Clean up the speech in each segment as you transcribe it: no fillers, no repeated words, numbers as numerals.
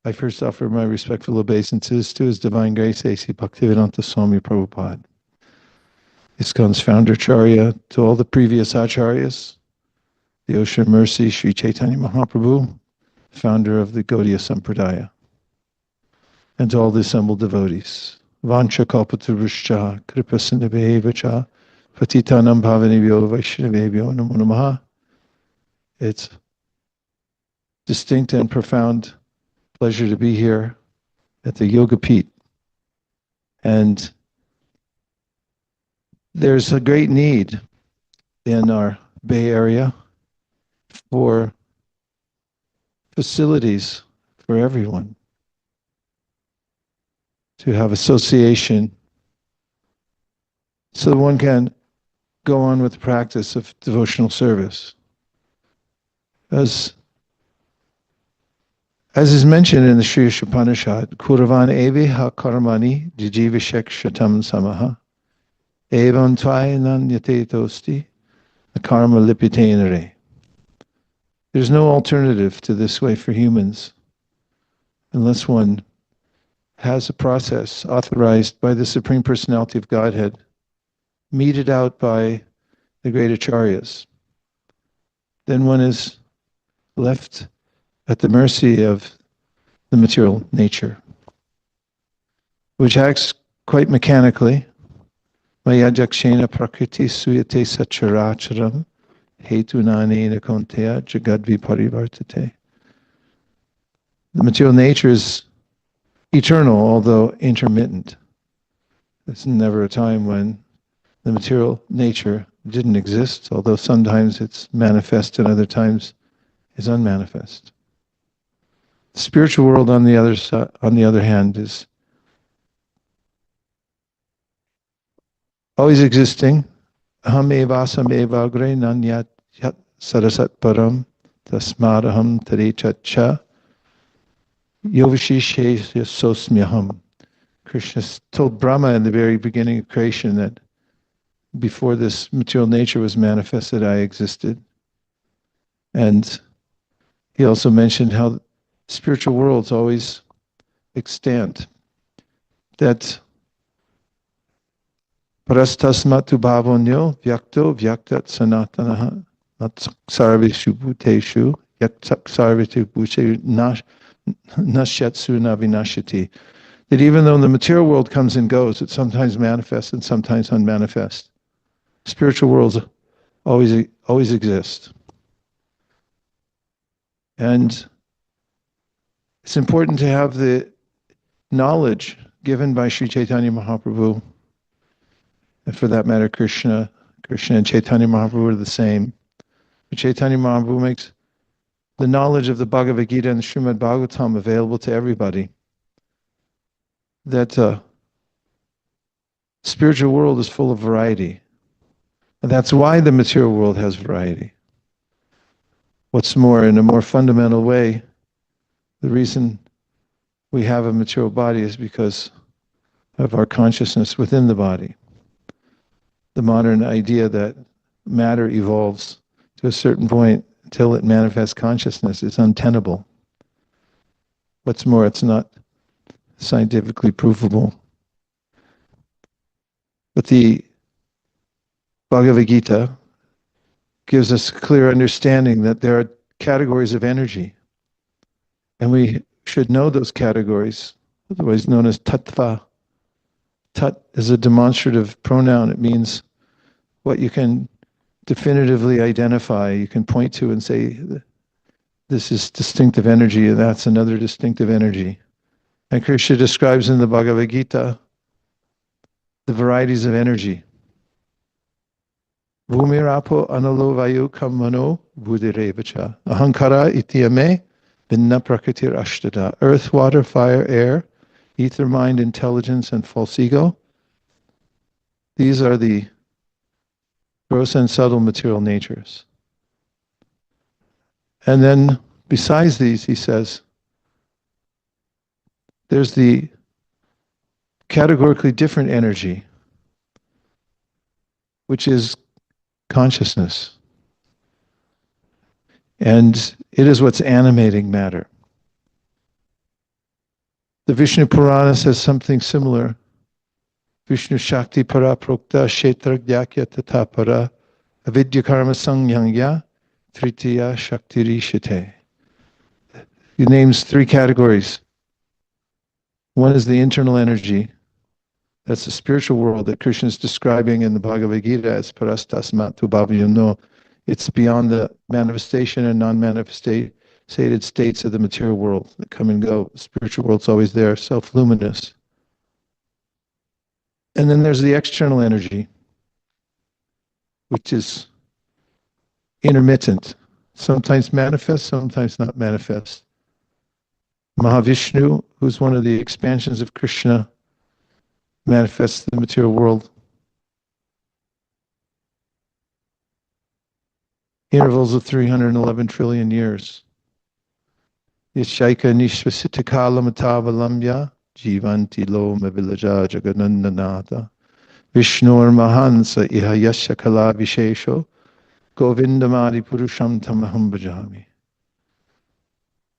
I first offer my respectful obeisances to His Divine Grace A.C. Bhaktivedanta Swami Prabhupada, ISKCON's founder Acharya, to all the previous Acharyas, the Ocean of Mercy, Sri Chaitanya Mahaprabhu, founder of the Gaudiya Sampradaya, and to all the assembled devotees. Vancha kalpataruscha kripasinabhevacha patitanam bhavanebhyo vaishnavebhyo namo namaha. It's distinct and profound pleasure to be here at the Yoga Peat. And there's a great need in our Bay Area for facilities for everyone, to have association so that one can go on with the practice of devotional service. As is mentioned in the Sri Upanishad, Kuravan evi ha karmani jijivishek shatam samaha evam tvainan yatetosti karma lipitenere. There's no alternative to this way for humans unless one has a process authorized by the Supreme Personality of Godhead, meted out by the great Acharyas. Then one is left at the mercy of the material nature, which acts quite mechanically. Maya jakshena prakriti suyate sacharacharam hetunanena konteya jagadvi parivartate. The material nature is eternal, although intermittent. There's never a time when the material nature didn't exist, although sometimes it's manifest and other times is unmanifest. The spiritual world, on the other hand, is always existing. Aham evasam evagre nanyat yat sarasat param tasmadaham tarechacha yovishishe sosmyaham. Krishna told Brahma in the very beginning of creation that before this material nature was manifested, I existed. And he also mentioned how spiritual worlds always extant. That parastasmatu bhavonyo vyakto vyaktat sanatanaha sarvishu bhuteshu yaktak sarvitu bhuteshu nashyatsu navinashati. That even though the material world comes and goes, it sometimes manifests and sometimes unmanifests. Spiritual worlds always exist. And it's important to have the knowledge given by Sri Chaitanya Mahaprabhu, and for that matter Krishna and Chaitanya Mahaprabhu are the same. But Chaitanya Mahaprabhu makes the knowledge of the Bhagavad Gītā and the Śrīmad Bhāgavatam available to everybody. That spiritual world is full of variety. And that's why the material world has variety. What's more, in a more fundamental way, the reason we have a material body is because of our consciousness within the body. The modern idea that matter evolves to a certain point until it manifests consciousness is untenable. What's more, it's not scientifically provable. But the Bhagavad Gītā gives us a clear understanding that there are categories of energy. And we should know those categories, otherwise known as tattva. Tat is a demonstrative pronoun. It means what you can definitively identify. You can point to and say, this is distinctive energy, and that's another distinctive energy. And Krishna describes in the Bhagavad Gītā the varieties of energy. Bhumirapo analo vayu kamano buddhi-revacha ahankara ityame vinna prakritir ashtada. Earth, water, fire, air, ether, mind, intelligence, and false ego. These are the gross and subtle material natures. And then besides these, he says, there's the categorically different energy, which is consciousness. And it is what's animating matter. The Vishnu Purana says something similar. Vishnu Shakti para prokta kshetra gyakya tatapara avidya karma sangyangya tritiya shaktirishite. He names three categories. One is the internal energy. That's the spiritual world that Krishna is describing in the Bhagavad Gītā as parastasmatu bhavayano. It's beyond the manifestation and non-manifested states of the material world that come and go. The spiritual world's always there, self-luminous. And then there's the external energy, which is intermittent, sometimes manifest, sometimes not manifest. Mahavishnu, who's one of the expansions of Krishna, manifests the material world. Intervals of 311 trillion years. Yashaika nishvasitakala matavalamya jivanti lo mavilaja jaganandanata Vishnur mahansa iha yasya kala vishesho govindamadi purusham tamaham bhajami.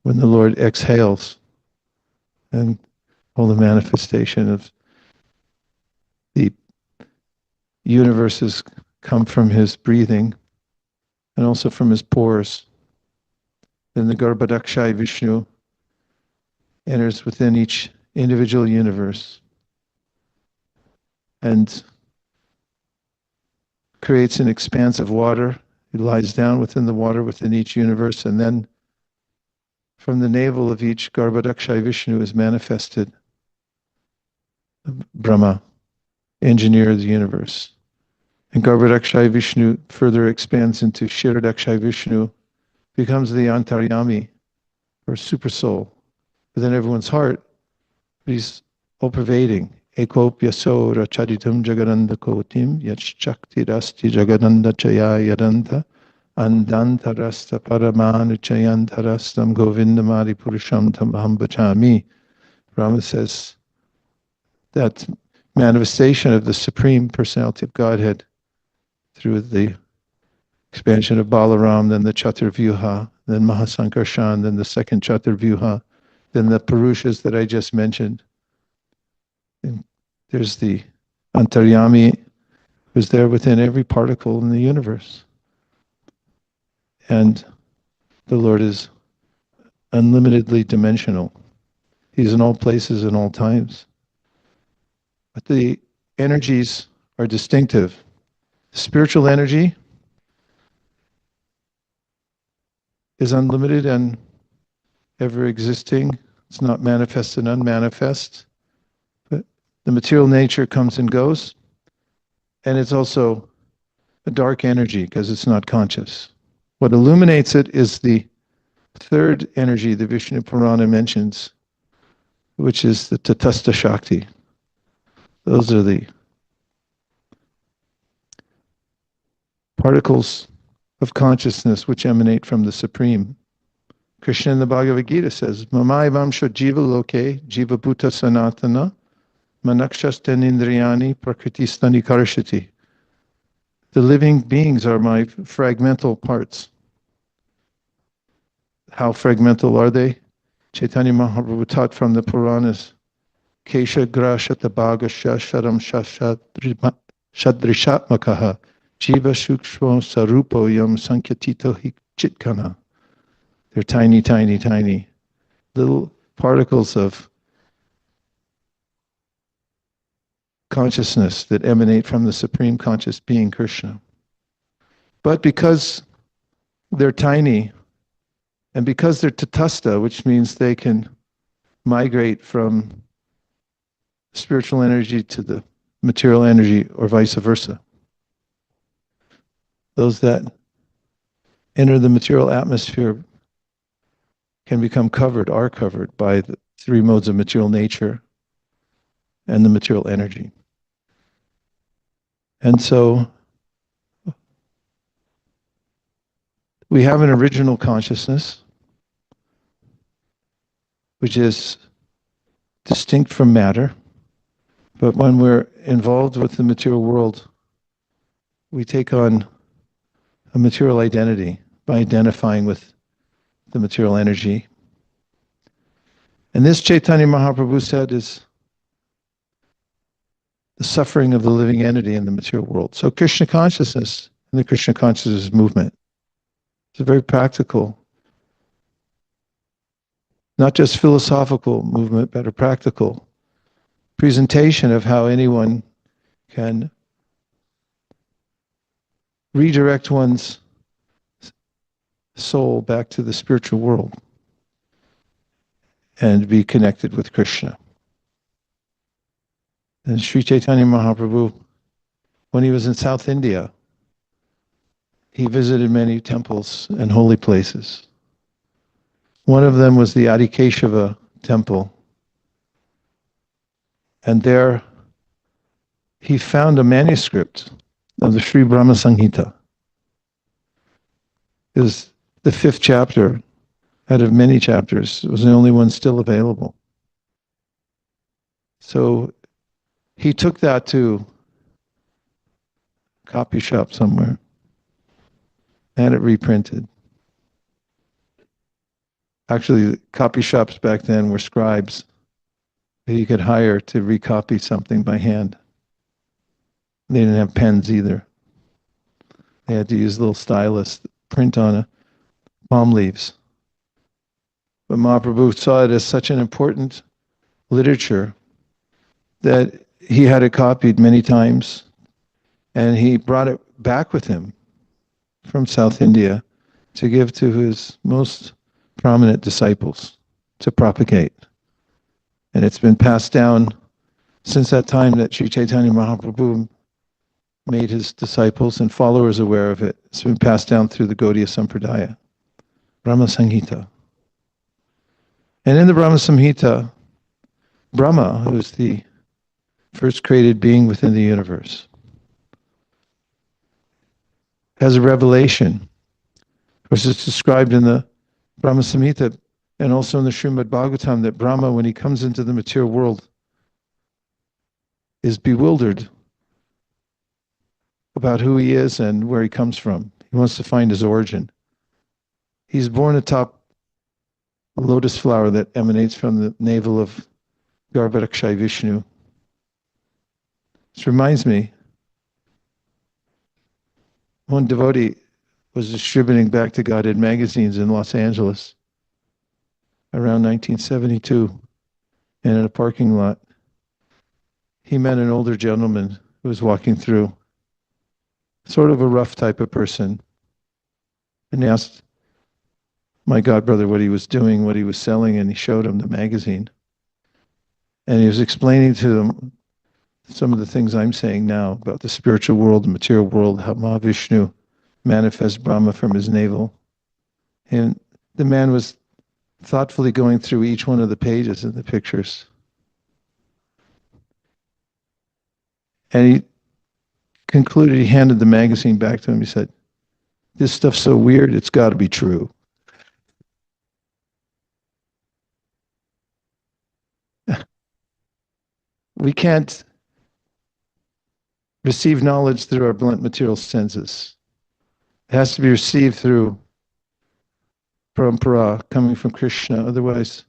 When the Lord exhales, and all the manifestation of the universes come from his breathing and also from his pores. Then the Garbhadakshayi Vishnu enters within each individual universe and creates an expanse of water. He lies down within the water within each universe, and then from the navel of each Garbhadakshayi Vishnu is manifested Brahmā, engineer of the universe. And Garbhadakshayi Vishnu further expands into Kshirodakshayi Vishnu, becomes the Antaryāmī, or super soul, within everyone's heart. But he's all-pervading. Ekopyaso rachaditam jagananda kotim yachchaktirasti jagananda chaya yadanta andantarasta paramanu chayantarastam govindamadi purusham tamaham bhajami. Brahma says that manifestation of the Supreme Personality of Godhead through the expansion of Balaram, then the Chatur-vyuha, then Mahasankarshan, then the second Chatur-vyuha, then the Purushas that I just mentioned. And there's the Antaryāmī, who's there within every particle in the universe. And the Lord is unlimitedly dimensional. He's in all places and all times. But the energies are distinctive. Spiritual energy is unlimited and ever existing. It's not manifest and unmanifest. But the material nature comes and goes. And it's also a dark energy because it's not conscious. What illuminates it is the third energy the Vishnu Purana mentions, which is the tatastha Shakti. Those are the particles of consciousness which emanate from the Supreme. Krishna in the Bhagavad Gītā says, Mamayvamsho jiva loke jiva bhuta sanatana manakshastan indriyani prakriti-stani karshati. The living beings are my fragmental parts. How fragmental are they? Chaitanya Mahaprabhu taught from the Puranas, Kesha grashata bhagasya sharam shadrishatmakaha jiva shukshmo sarupo yam sankyatito hi chitkana. They're tiny, tiny, tiny little particles of consciousness that emanate from the Supreme Conscious Being, Krishna. But because they're tiny, and because they're tatastha, which means they can migrate from spiritual energy to the material energy, or vice versa. Those that enter the material atmosphere can become covered, are covered by the three modes of material nature and the material energy. And so we have an original consciousness, which is distinct from matter. But when we're involved with the material world, we take on a material identity by identifying with the material energy. And this Chaitanya Mahaprabhu said is the suffering of the living entity in the material world. So Krishna consciousness and the Krishna consciousness movement is a very practical, not just philosophical movement, but a practical presentation of how anyone can redirect one's soul back to the spiritual world and be connected with Krishna. And Sri Chaitanya Mahaprabhu, when he was in South India, he visited many temples and holy places. One of them was the Adikeshava temple. And there he found a manuscript of the Sri Brahma Samhita. It was the 5th chapter out of many chapters. It was the only one still available. So he took that to a copy shop somewhere, had it reprinted. Actually, copy shops back then were scribes that you could hire to recopy something by hand. They didn't have pens either. They had to use little stylus, print on a palm leaves. But Mahaprabhu saw it as such an important literature that he had it copied many times, and he brought it back with him from South India to give to his most prominent disciples to propagate. And it's been passed down since that time that Sri Chaitanya Mahaprabhu made his disciples and followers aware of it. It's been passed down through the Gaudiya Sampradaya, Brahma Samhita. And in the Brahma Samhita, Brahma, who's the first created being within the universe, has a revelation, which is described in the Brahma Samhita and also in the Śrīmad Bhāgavatam, that Brahma, when he comes into the material world, is bewildered about who he is and where he comes from. He wants to find his origin. He's born atop a lotus flower that emanates from the navel of Garbhodakṣaya Vishnu. This reminds me, one devotee was distributing Back to Godhead magazines in Los Angeles around 1972, and in a parking lot, he met an older gentleman who was walking through, sort of a rough type of person, and he asked my godbrother what he was doing, what he was selling, and he showed him the magazine. And he was explaining to them some of the things I'm saying now about the spiritual world, the material world, how Mahavishnu manifests Brahma from his navel. And the man was thoughtfully going through each one of the pages in the pictures. And he concluded, he handed the magazine back to him. He said, "This stuff's so weird, it's got to be true." We can't receive knowledge through our blunt material senses. It has to be received through parampara, coming from Krishna. Otherwise,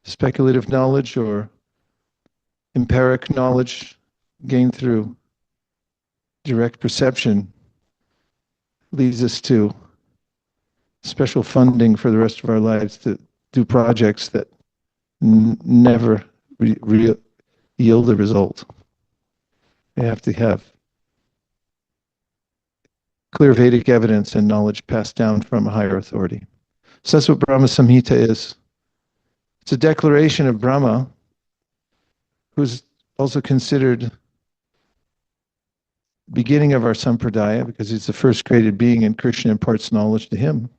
speculative knowledge or empiric knowledge gained through direct perception leads us to special funding for the rest of our lives to do projects that never yield a result. We have to have clear Vedic evidence and knowledge passed down from a higher authority. So that's what Brahma Samhita is. It's a declaration of Brahma, who's also considered beginning of our sampradaya because he's the first created being and Krishna imparts knowledge to him.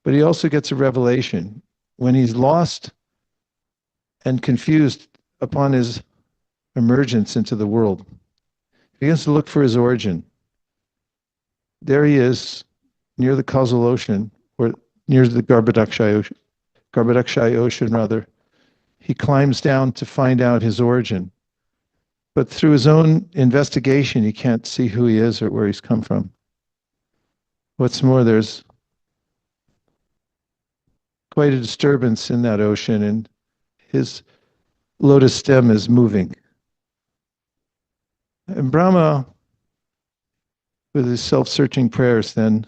But he also gets a revelation when he's lost and confused upon his emergence into the world. He begins to look for his origin. There he is, near the causal ocean, or near the Garbhodakṣaya ocean rather. He climbs down to find out his origin. But through his own investigation, he can't see who he is or where he's come from. What's more, there's quite a disturbance in that ocean, and his lotus stem is moving. And Brahma, with his self-searching prayers, then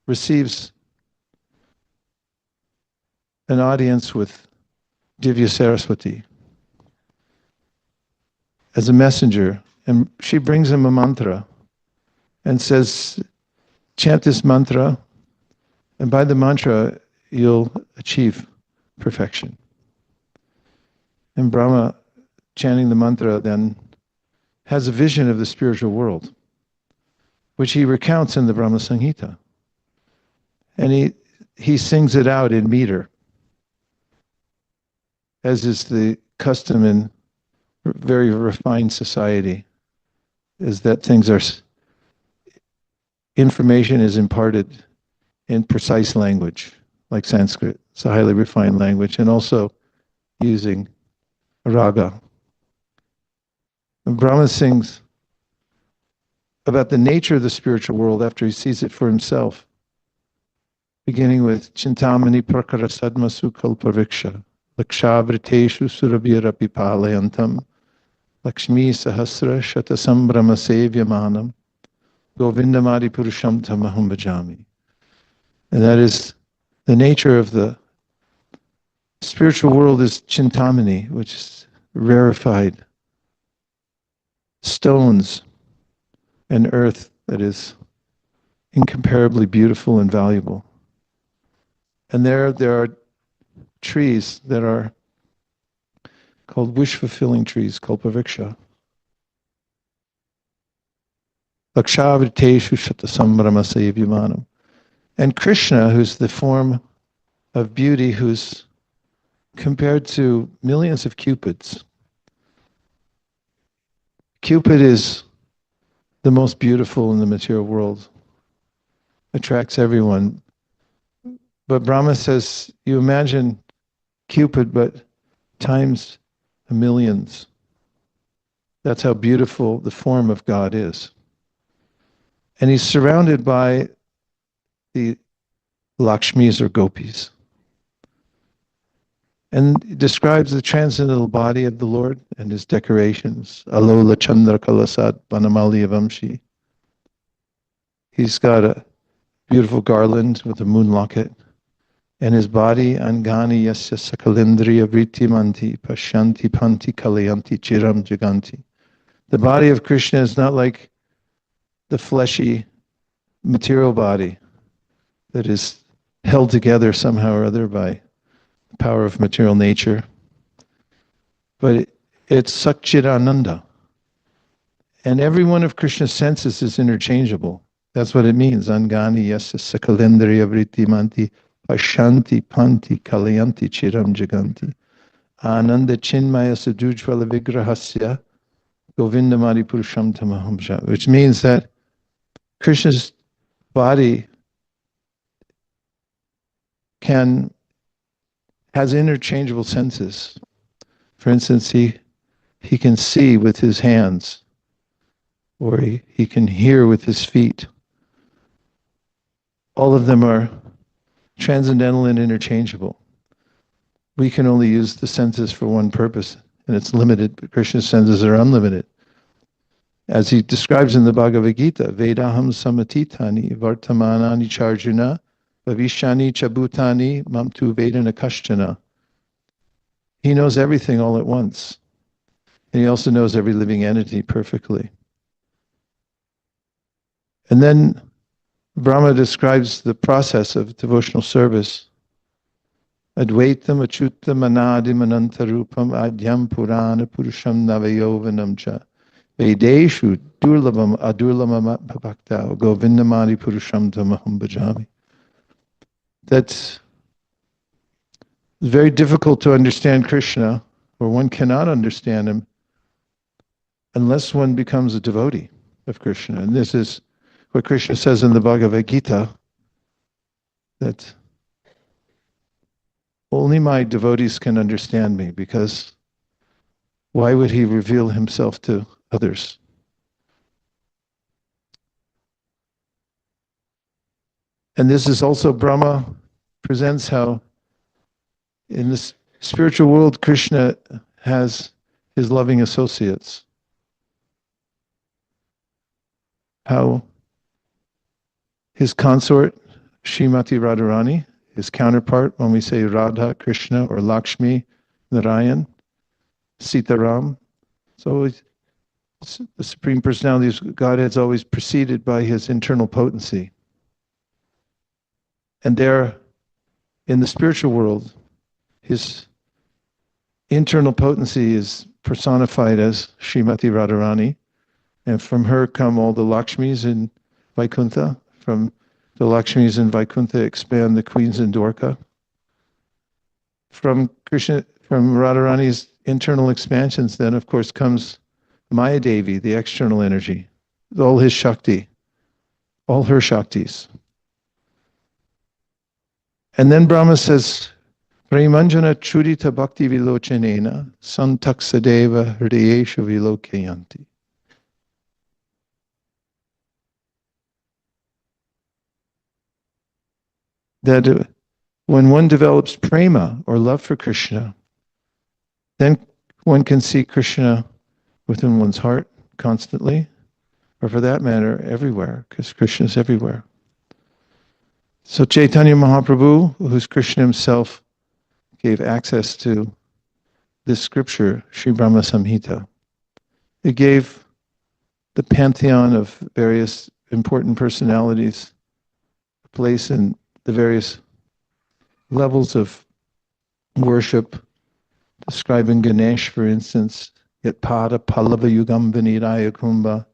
receives an audience with Divyā Sarasvatī as a messenger, and she brings him a mantra and says, chant this mantra, and by the mantra you'll achieve perfection. And Brahma, chanting the mantra, then has a vision of the spiritual world, which he recounts in the Brahma Samhita. And he sings it out in meter, as is the custom in very refined society, is that information is imparted in precise language, like Sanskrit. It's a highly refined language, and also using raga. And Brahma sings about the nature of the spiritual world after he sees it for himself, beginning with Chintamani prakara sadmasu kalpavriksha lakshavriteshu surabhirapi palayantam lakshmi sahasra shatasambrama sevyamanam govindamadi purusham tamaham bhajami. And that is the nature of the spiritual world, is Chintamani, which is rarefied stones and earth that is incomparably beautiful and valuable. And there are trees that are called wish-fulfilling trees, kalpavriksha. Lakshavriteshu shatasambrama sevyamanam. And Krishna, who's the form of beauty, who's compared to millions of cupids. Cupid is the most beautiful in the material world, attracts everyone. But Brahma says, you imagine Cupid, but times millions. That's how beautiful the form of God is. And he's surrounded by the Lakshmis or gopis. And he describes the transcendental body of the Lord and his decorations. Alola Chandra Kalasat Banamali Vamshi. He's got a beautiful garland with a moon locket. And his body, Angani Yasya Sakalindriya Vritti-manti Pashanti Panti Kalayanti Chiram Jaganti. The body of Krishna is not like the fleshy material body that is held together somehow or other by the power of material nature. But it's Satchidananda. And every one of Krishna's senses is interchangeable. That's what it means. Angani Yasya Sakalindriya Vritti-manti Pashanti Panti Kalayanti Chiram Jaganti. Ananda Chinmaya Sadujvala Vigrahasya Govindamadi Purusham Tamaham, which means that Krishna's body has interchangeable senses. For instance, he can see with his hands, or he can hear with his feet. All of them are transcendental and interchangeable. We can only use the senses for one purpose, and it's limited, but Krishna's senses are unlimited. As he describes in the Bhagavad Gītā, Vedaham samatitani vartamanani charjuna bhaviṣyani chabhutani mamtu vedana kaśķana. He knows everything all at once. And he also knows every living entity perfectly. And then Brahma describes the process of devotional service. Advaitam achyutam anadim anantarupam adyam purana purusham navayovanam cha vedeshu durlabam adurlamam bhakta govindamadi purusham tamaham bhajami. That's very difficult to understand Krishna, or one cannot understand him unless one becomes a devotee of Krishna. And this is what Krishna says in the Bhagavad Gītā, that only my devotees can understand me, because why would he reveal himself to others? And this is also, Brahma presents how In this spiritual world, Krishna has his loving associates. How his consort, Srimati Radharani, his counterpart, when we say Radha, Krishna, or Lakshmi, Narayan, Sitaram. So the Supreme Personality of Godhead is always preceded by his internal potency. And there, in the spiritual world, his internal potency is personified as Srimati Radharani, and from her come all the Lakshmis in Vaikuntha. From the Lakshmis in Vaikuntha expand the queens in Dwarka. From Radharani's internal expansions, then of course comes Maya Devi, the external energy, all his Shakti, all her Shaktis. And then Brahma says, Premanjana chudita bhakti vilochanena santaksadeva hridayesha vilokayanti. That when one develops prema, or love for Krishna, then one can see Krishna within one's heart constantly, or for that matter, everywhere, because Krishna is everywhere. So Chaitanya Mahaprabhu, who's Krishna himself, gave access to this scripture, Sri Brahma Samhita. It gave the pantheon of various important personalities a place in the various levels of worship, describing Ganesh, for instance, yat pada pallava yugam viniraya kumbha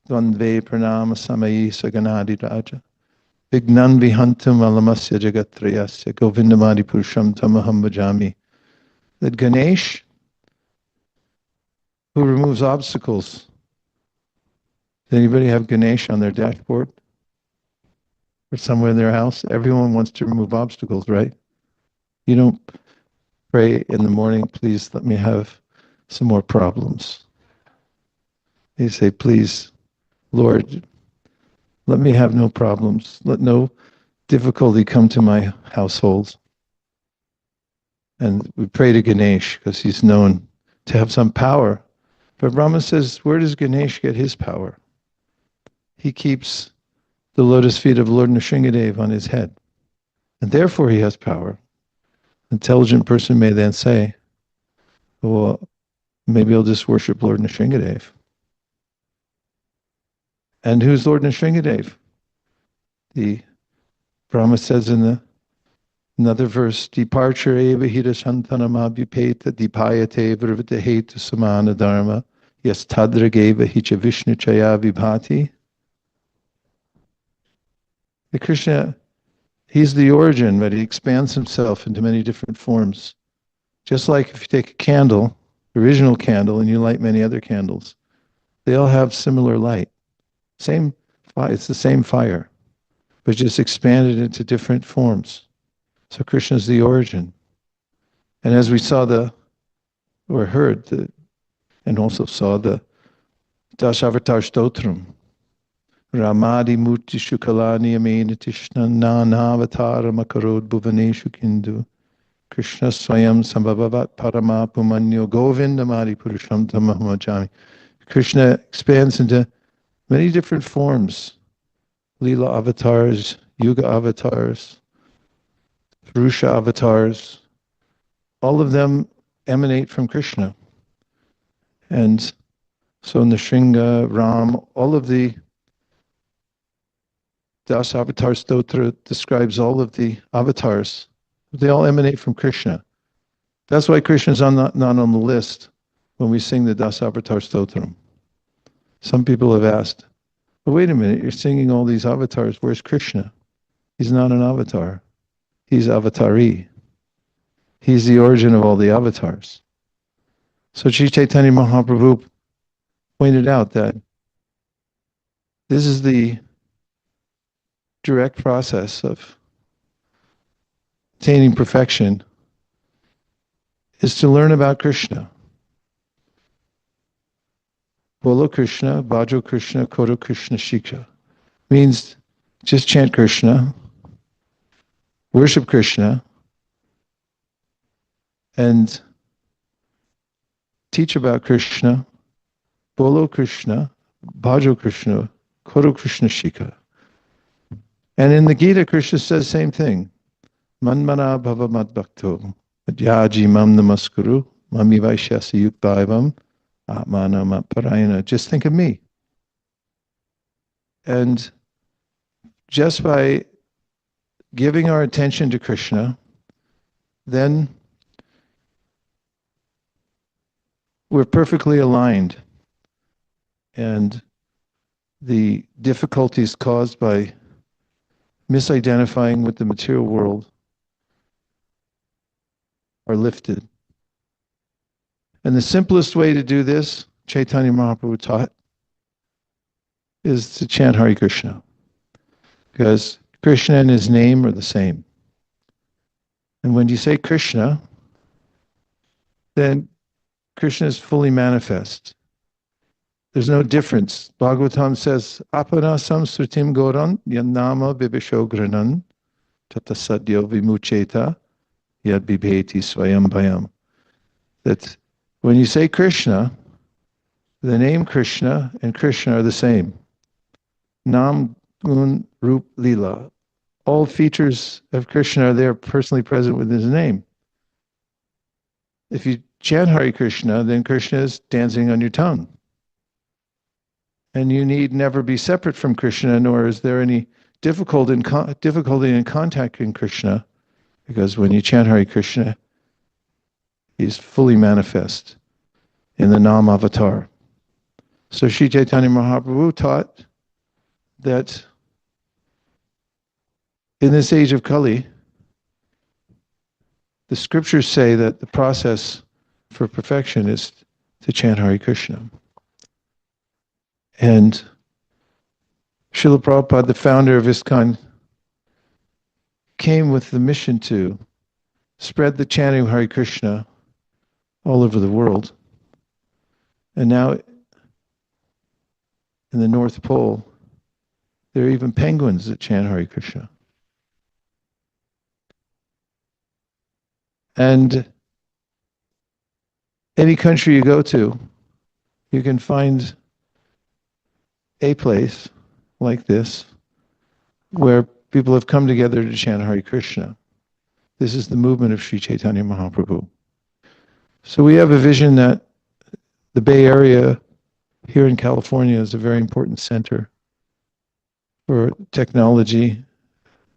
dvandve pranama samayi saganadi raja vignan vihantum alamasya jagatrayasya govindamadi purusham tamaham bhajami. That Ganesh, who removes obstacles. Does anybody have Ganesh on their dashboard? Or somewhere in their house? Everyone wants to remove obstacles, right? You don't pray in the morning, please let me have some more problems. You say, please, Lord, let me have no problems. Let no difficulty come to my household. And we pray to Ganesh because he's known to have some power. But Brahma says, where does Ganesh get his power? He keeps the lotus feet of Lord Nrsimhadev on his head. And therefore he has power. An intelligent person may then say, well, maybe I'll just worship Lord Nrsimhadev. And who's Lord Nrsimhadev? The Brahma says in another verse, departure eva hita shantanam abhyupeta dipayate vrvita hetu samana dharma yas tadrageva hicha vishnu chaya vibhati. The Krishna, he's the origin, but he expands himself into many different forms. Just like if you take a candle, original candle, and you light many other candles, they all have similar light. Same fire, it's the same fire, but just expanded into different forms. So Krishna is the origin. And as we saw or heard, and also saw the Dasavatar Stotram, Ramadi Murti Shukalani Amena Tishna Nanavatar Makarod Bhuvaneshu Kindu Krishna Swayam Sambhavavat Parama Pumanyo Govindamadi Purusham Tamahmajami. Krishna expands into many different forms, Leela avatars, Yuga avatars, Purusha avatars. All of them emanate from Krishna. And so Nrsimha, Ram, all of the Dasavatar Stotra describes all of the avatars. They all emanate from Krishna. That's why Krishna is not on the list when we sing the Dasavatar Stotram. Some people have asked, but wait a minute, you're singing all these avatars, where's Krishna? He's not an avatar. He's avatari. He's the origin of all the avatars. So Sri Chaitanya Mahaprabhu pointed out that this is the direct process of attaining perfection, is to learn about Krishna. Bolo Krishna, Bhajo Krishna, Koto Krishna Shikha. Means just chant Krishna, worship Krishna, and teach about Krishna, bolo Krishna, bhajo Krishna, koro Krishna shika. And in the Gītā, Krishna says the same thing. Manmana bhava madbhakto, adhyaji mam namaskuru, mami vaishyasi yuktānāṁ, atmana matparayana. Just think of me. And just by giving our attention to Krishna, then we're perfectly aligned. And the difficulties caused by misidentifying with the material world are lifted. And the simplest way to do this, Chaitanya Mahaprabhu taught, is to chant Hare Krishna. Because Krishna and his name are the same. And when you say Krishna, then Krishna is fully manifest. There's no difference. Bhagavatam says, apana samsrutim goran yanama bibisho granan tata sadyo vimucheta yad bibheti swayam bhayam. That when you say Krishna, the name Krishna and Krishna are the same. Nam, Gun, Rup, Lila. All features of Krishna are there personally present with his name. If you chant Hare Krishna, then Krishna is dancing on your tongue. And you need never be separate from Krishna, nor is there any difficulty in contacting Krishna, because when you chant Hare Krishna, he's fully manifest in the Nam avatar. So Sri Chaitanya Mahaprabhu taught that in this age of Kali, the scriptures say that the process for perfection is to chant Hare Krishna. And Srila Prabhupada, the founder of ISKCON, came with the mission to spread the chanting of Hare Krishna all over the world. And now, in the North Pole, there are even penguins that chant Hare Krishna. And any country you go to, you can find a place like this where people have come together to chant Hare Krishna. This is the movement of Sri Chaitanya Mahaprabhu. So we have a vision that the Bay Area here in California is a very important center for technology.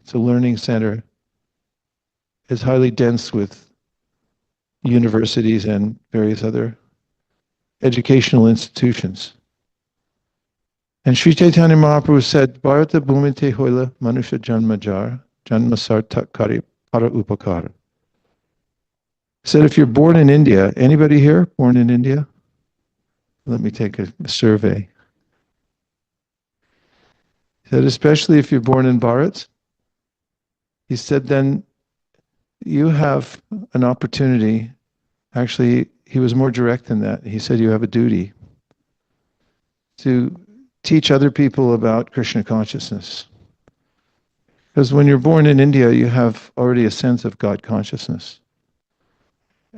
It's a learning center. It's highly dense with universities and various other educational institutions. And Sri Chaitanya Mahaprabhu said, Bharata bhumite hoila manusha janmajar, janma sartak kari para upakara. He said, if you're born in India, anybody here born in India? Let me take a survey. He said, especially if you're born in Bharat, he said, then you have an opportunity. Actually, he was more direct than that. He said, you have a duty to teach other people about Krishna consciousness. Because when you're born in India, you have already a sense of God consciousness.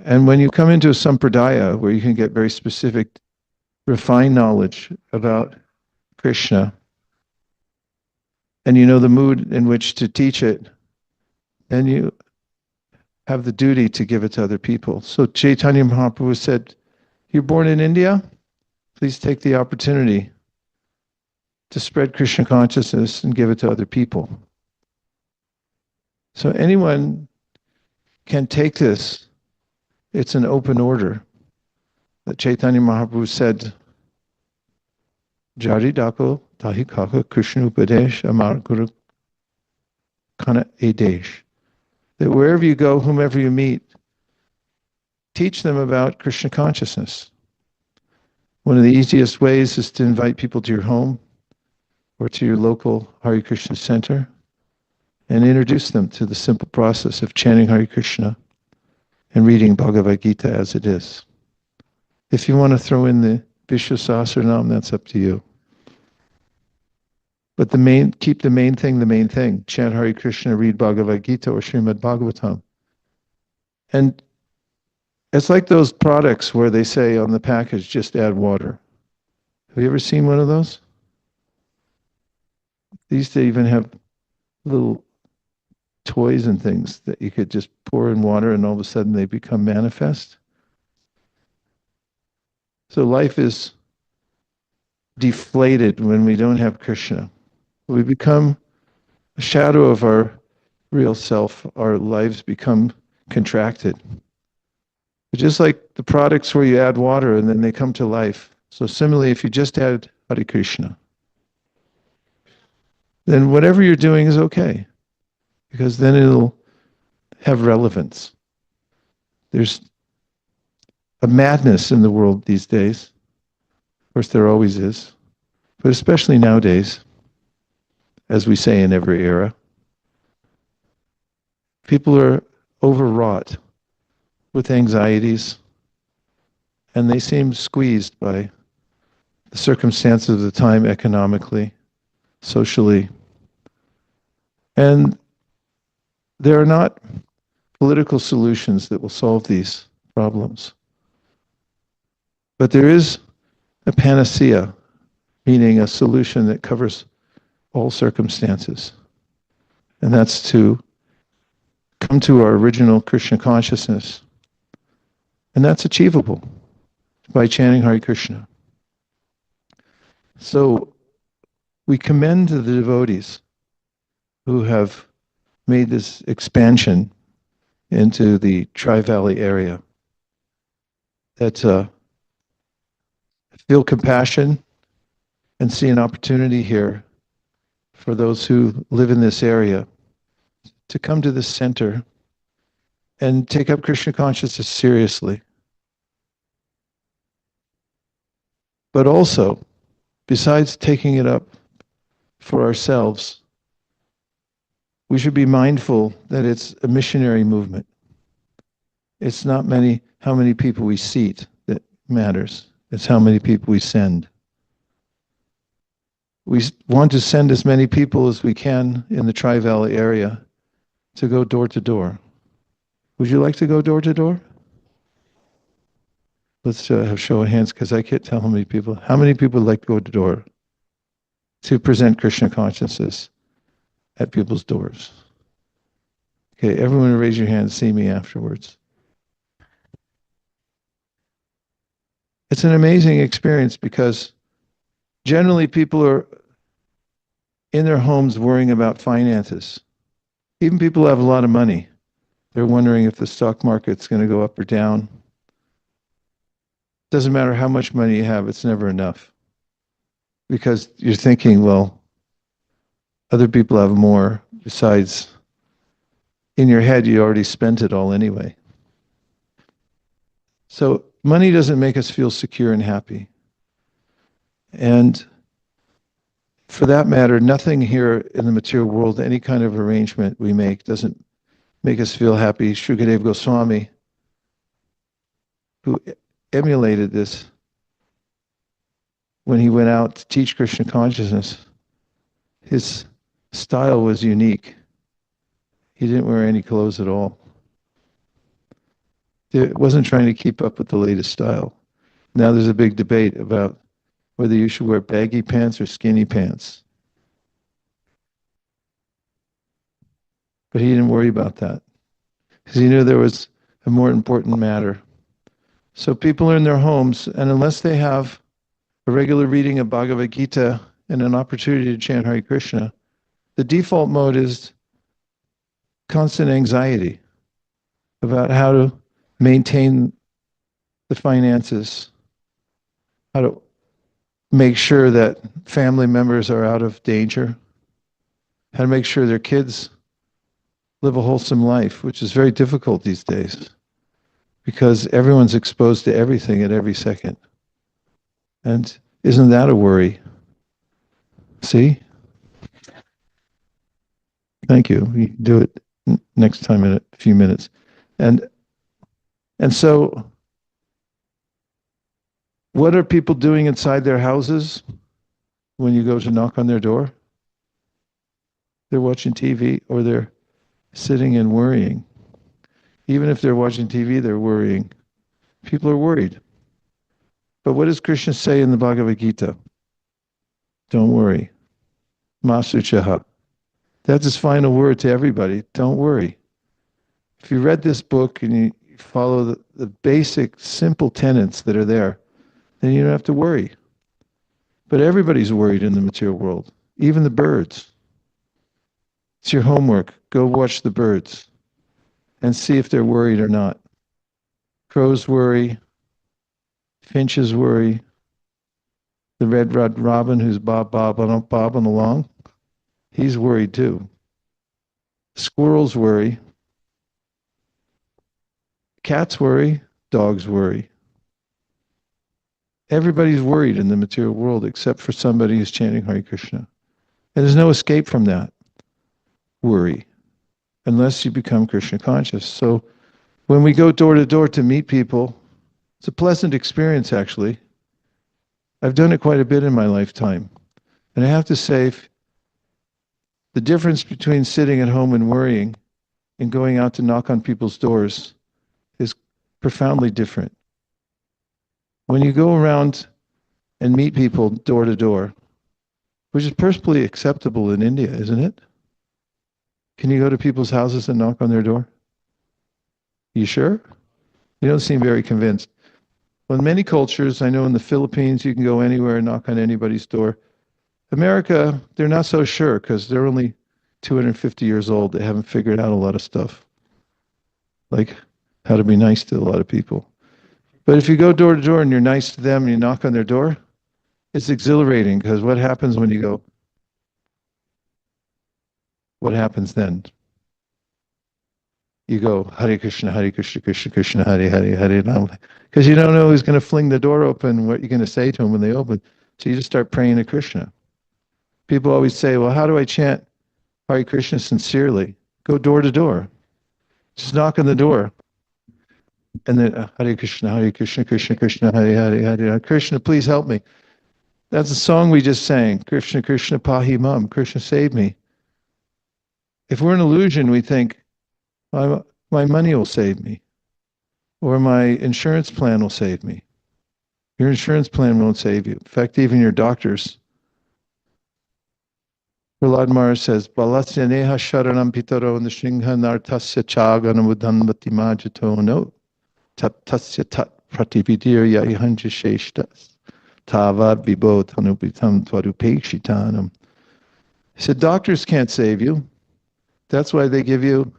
And when you come into a sampradaya, where you can get very specific, refined knowledge about Krishna, and you know the mood in which to teach it, then you have the duty to give it to other people. So Chaitanya Mahaprabhu said, you're born in India? Please take the opportunity to spread Krishna consciousness and give it to other people. So anyone can take this. It's an open order. That Chaitanya Mahaprabhu said, Jari dako tahi kaka Krishna upadesh amar guru kana edesh. That wherever you go, whomever you meet, teach them about Krishna consciousness. One of the easiest ways is to invite people to your home or to your local Hare Krishna center and introduce them to the simple process of chanting Hare Krishna and reading Bhagavad Gītā as it is. If you want to throw in the Vishnu Sahasranam, that's up to you. But keep the main thing. Chant Hare Krishna, read Bhagavad Gītā or Śrīmad Bhāgavatam. And It's like those products where they say on the package, just add water. Have you ever seen one of those? They used to even have little toys and things that you could just pour in water and all of a sudden they become manifest. So life is deflated when we don't have Krishna. We become a shadow of our real self. Our lives become contracted. Just like the products where you add water and then they come to life. So similarly, if you just add Hare Krishna, then whatever you're doing is okay, because then it'll have relevance. There's a madness in the world these days. Of course, there always is, but especially nowadays, as we say in every era. People are overwrought with anxieties, and they seem squeezed by the circumstances of the time economically, socially. And there are not political solutions that will solve these problems. But there is a panacea, meaning a solution that covers all circumstances. And that's to come to our original Krishna consciousness. And that's achievable by chanting Hare Krishna. So we commend to the devotees who have made this expansion into the Tri-Valley area, that feel compassion and see an opportunity here for those who live in this area to come to this center and take up Krishna consciousness seriously. But also, besides taking it up for ourselves, we should be mindful that it's a missionary movement. It's not how many people we seat that matters. It's how many people we send. We want to send as many people as we can in the Tri-Valley area to go door to door. Would you like to go door to door? Let's have show of hands, because I can't tell how many people. How many people would like to go to door to present Krishna consciousness at people's doors? Okay, everyone raise your hand, see me afterwards. It's an amazing experience, because generally people are in their homes worrying about finances. Even people who have a lot of money, they're wondering if the stock market's going to go up or down. Doesn't matter how much money you have, it's never enough. Because you're thinking, well, other people have more. Besides, in your head, you already spent it all anyway. So money doesn't make us feel secure and happy. And for that matter, nothing here in the material world, any kind of arrangement we make, doesn't make us feel happy. Shukadeva Goswami, who emulated this when he went out to teach Krishna consciousness, his style was unique. He didn't wear any clothes at all. He wasn't trying to keep up with the latest style. Now there's a big debate about whether you should wear baggy pants or skinny pants. But he didn't worry about that, because he knew there was a more important matter. So people are in their homes, and unless they have a regular reading of Bhagavad Gītā and an opportunity to chant Hare Krishna, the default mode is constant anxiety about how to maintain the finances, how to make sure that family members are out of danger, how to make sure their kids live a wholesome life, which is very difficult these days, because everyone's exposed to everything at every second. And isn't that a worry? See? Thank you. We do it next time in a few minutes. And so, what are people doing inside their houses when you go to knock on their door? They're watching TV, or they're sitting and worrying. Even if they're watching TV, they're worrying. People are worried. But what does Krishna say in the Bhagavad Gītā? Don't worry. Masuchaha. That's his final word to everybody. Don't worry. If you read this book and you follow the basic, simple tenets that are there, then you don't have to worry. But everybody's worried in the material world, even the birds. It's your homework. Go watch the birds and see if they're worried or not. Crows worry. Finches worry. The red-rudded robin who's bobbing along, he's worried too. Squirrels worry. Cats worry. Dogs worry. Everybody's worried in the material world except for somebody who's chanting Hare Krishna. And there's no escape from that worry unless you become Krishna conscious. So when we go door to door to meet people, it's a pleasant experience actually. I've done it quite a bit in my lifetime. And I have to say, the difference between sitting at home and worrying and going out to knock on people's doors is profoundly different. When you go around and meet people door to door, which is perfectly acceptable in India, isn't it? Can you go to people's houses and knock on their door? You sure? You don't seem very convinced. Well, in many cultures, I know in the Philippines, you can go anywhere and knock on anybody's door. America, they're not so sure because they're only 250 years old. They haven't figured out a lot of stuff, like how to be nice to a lot of people. But if you go door to door and you're nice to them and you knock on their door, it's exhilarating because what happens when you go? What happens then? You go, Hare Krishna, Krishna Krishna, Hare Hare, Hare Rama. Because you don't know who's going to fling the door open, what you're going to say to them when they open. So you just start praying to Krishna. People always say, well, how do I chant Hare Krishna sincerely? Go door to door. Just knock on the door. And then, Hare Krishna, Krishna Krishna, Hare Hare, Hare Krishna, please help me. That's a song we just sang. Krishna, Krishna, pahi mam. Krishna, save me. If we're an illusion, we think, my money will save me, or my insurance plan will save me. Your insurance plan won't save you. In fact, even your doctors. Prahlāda Maharaj says, Balasya neha sharanam pitaro nishingha nartasya chaganamudhanvati majato no tasya tat pratividir yaihancha sheshtas tava vibho tanupitam tvarupekshitanam. He said, doctors can't save you. That's why they give you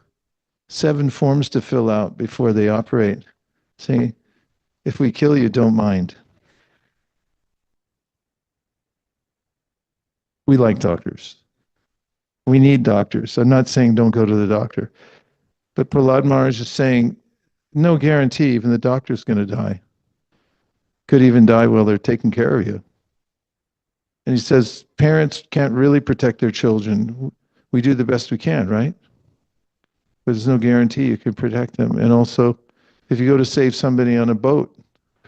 7 forms to fill out before they operate, saying, if we kill you, don't mind. We like doctors. We need doctors. I'm not saying don't go to the doctor. But Prahlāda Maharaj is saying, no guarantee, even the doctor's going to die. Could even die while they're taking care of you. And he says, parents can't really protect their children. We do the best we can, right? But there's no guarantee you can protect them. And also, if you go to save somebody on a boat,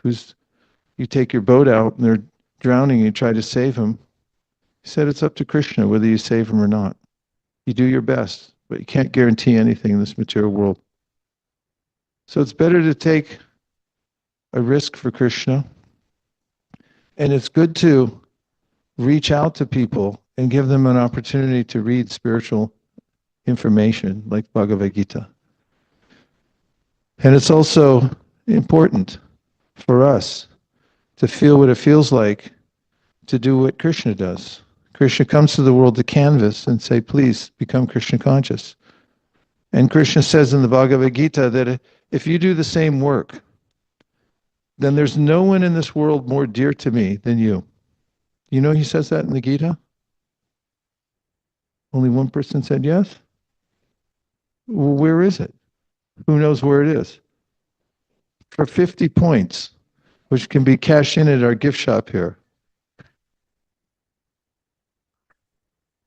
you take your boat out and they're drowning, you try to save them. He said it's up to Krishna whether you save them or not. You do your best, but you can't guarantee anything in this material world. So it's better to take a risk for Krishna. And it's good to reach out to people and give them an opportunity to read spiritual information like Bhagavad Gītā. And it's also important for us to feel what it feels like to do what Krishna does. Krishna comes to the world to canvas and say, please become Krishna conscious. And Krishna says in the Bhagavad Gītā that if you do the same work, then there's no one in this world more dear to me than you. You know he says that in the Gītā? Only one person said yes? Well, where is it? Who knows where it is? For 50 points, which can be cashed in at our gift shop here.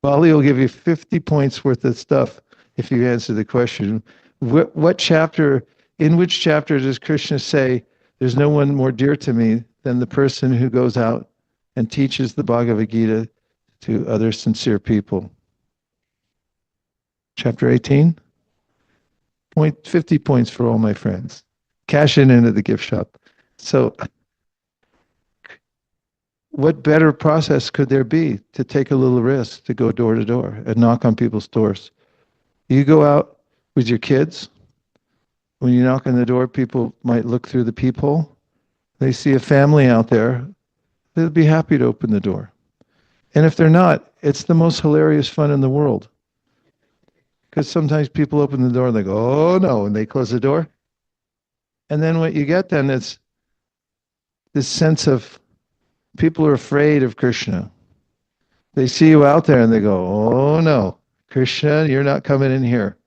Bali will give you 50 points worth of stuff if you answer the question. What chapter, in which chapter does Krishna say, there's no one more dear to me than the person who goes out and teaches the Bhagavad Gītā to other sincere people? Chapter 18? 50 points for all my friends. Cash in at the gift shop. So what better process could there be to take a little risk to go door to door and knock on people's doors? You go out with your kids. When you knock on the door, people might look through the peephole. They see a family out there. They'll be happy to open the door. And if they're not, it's the most hilarious fun in the world. Because sometimes people open the door and they go, oh no, and they close the door. And then what you get then is this sense of people are afraid of Krishna. They see you out there and they go, oh no, Krishna, you're not coming in here.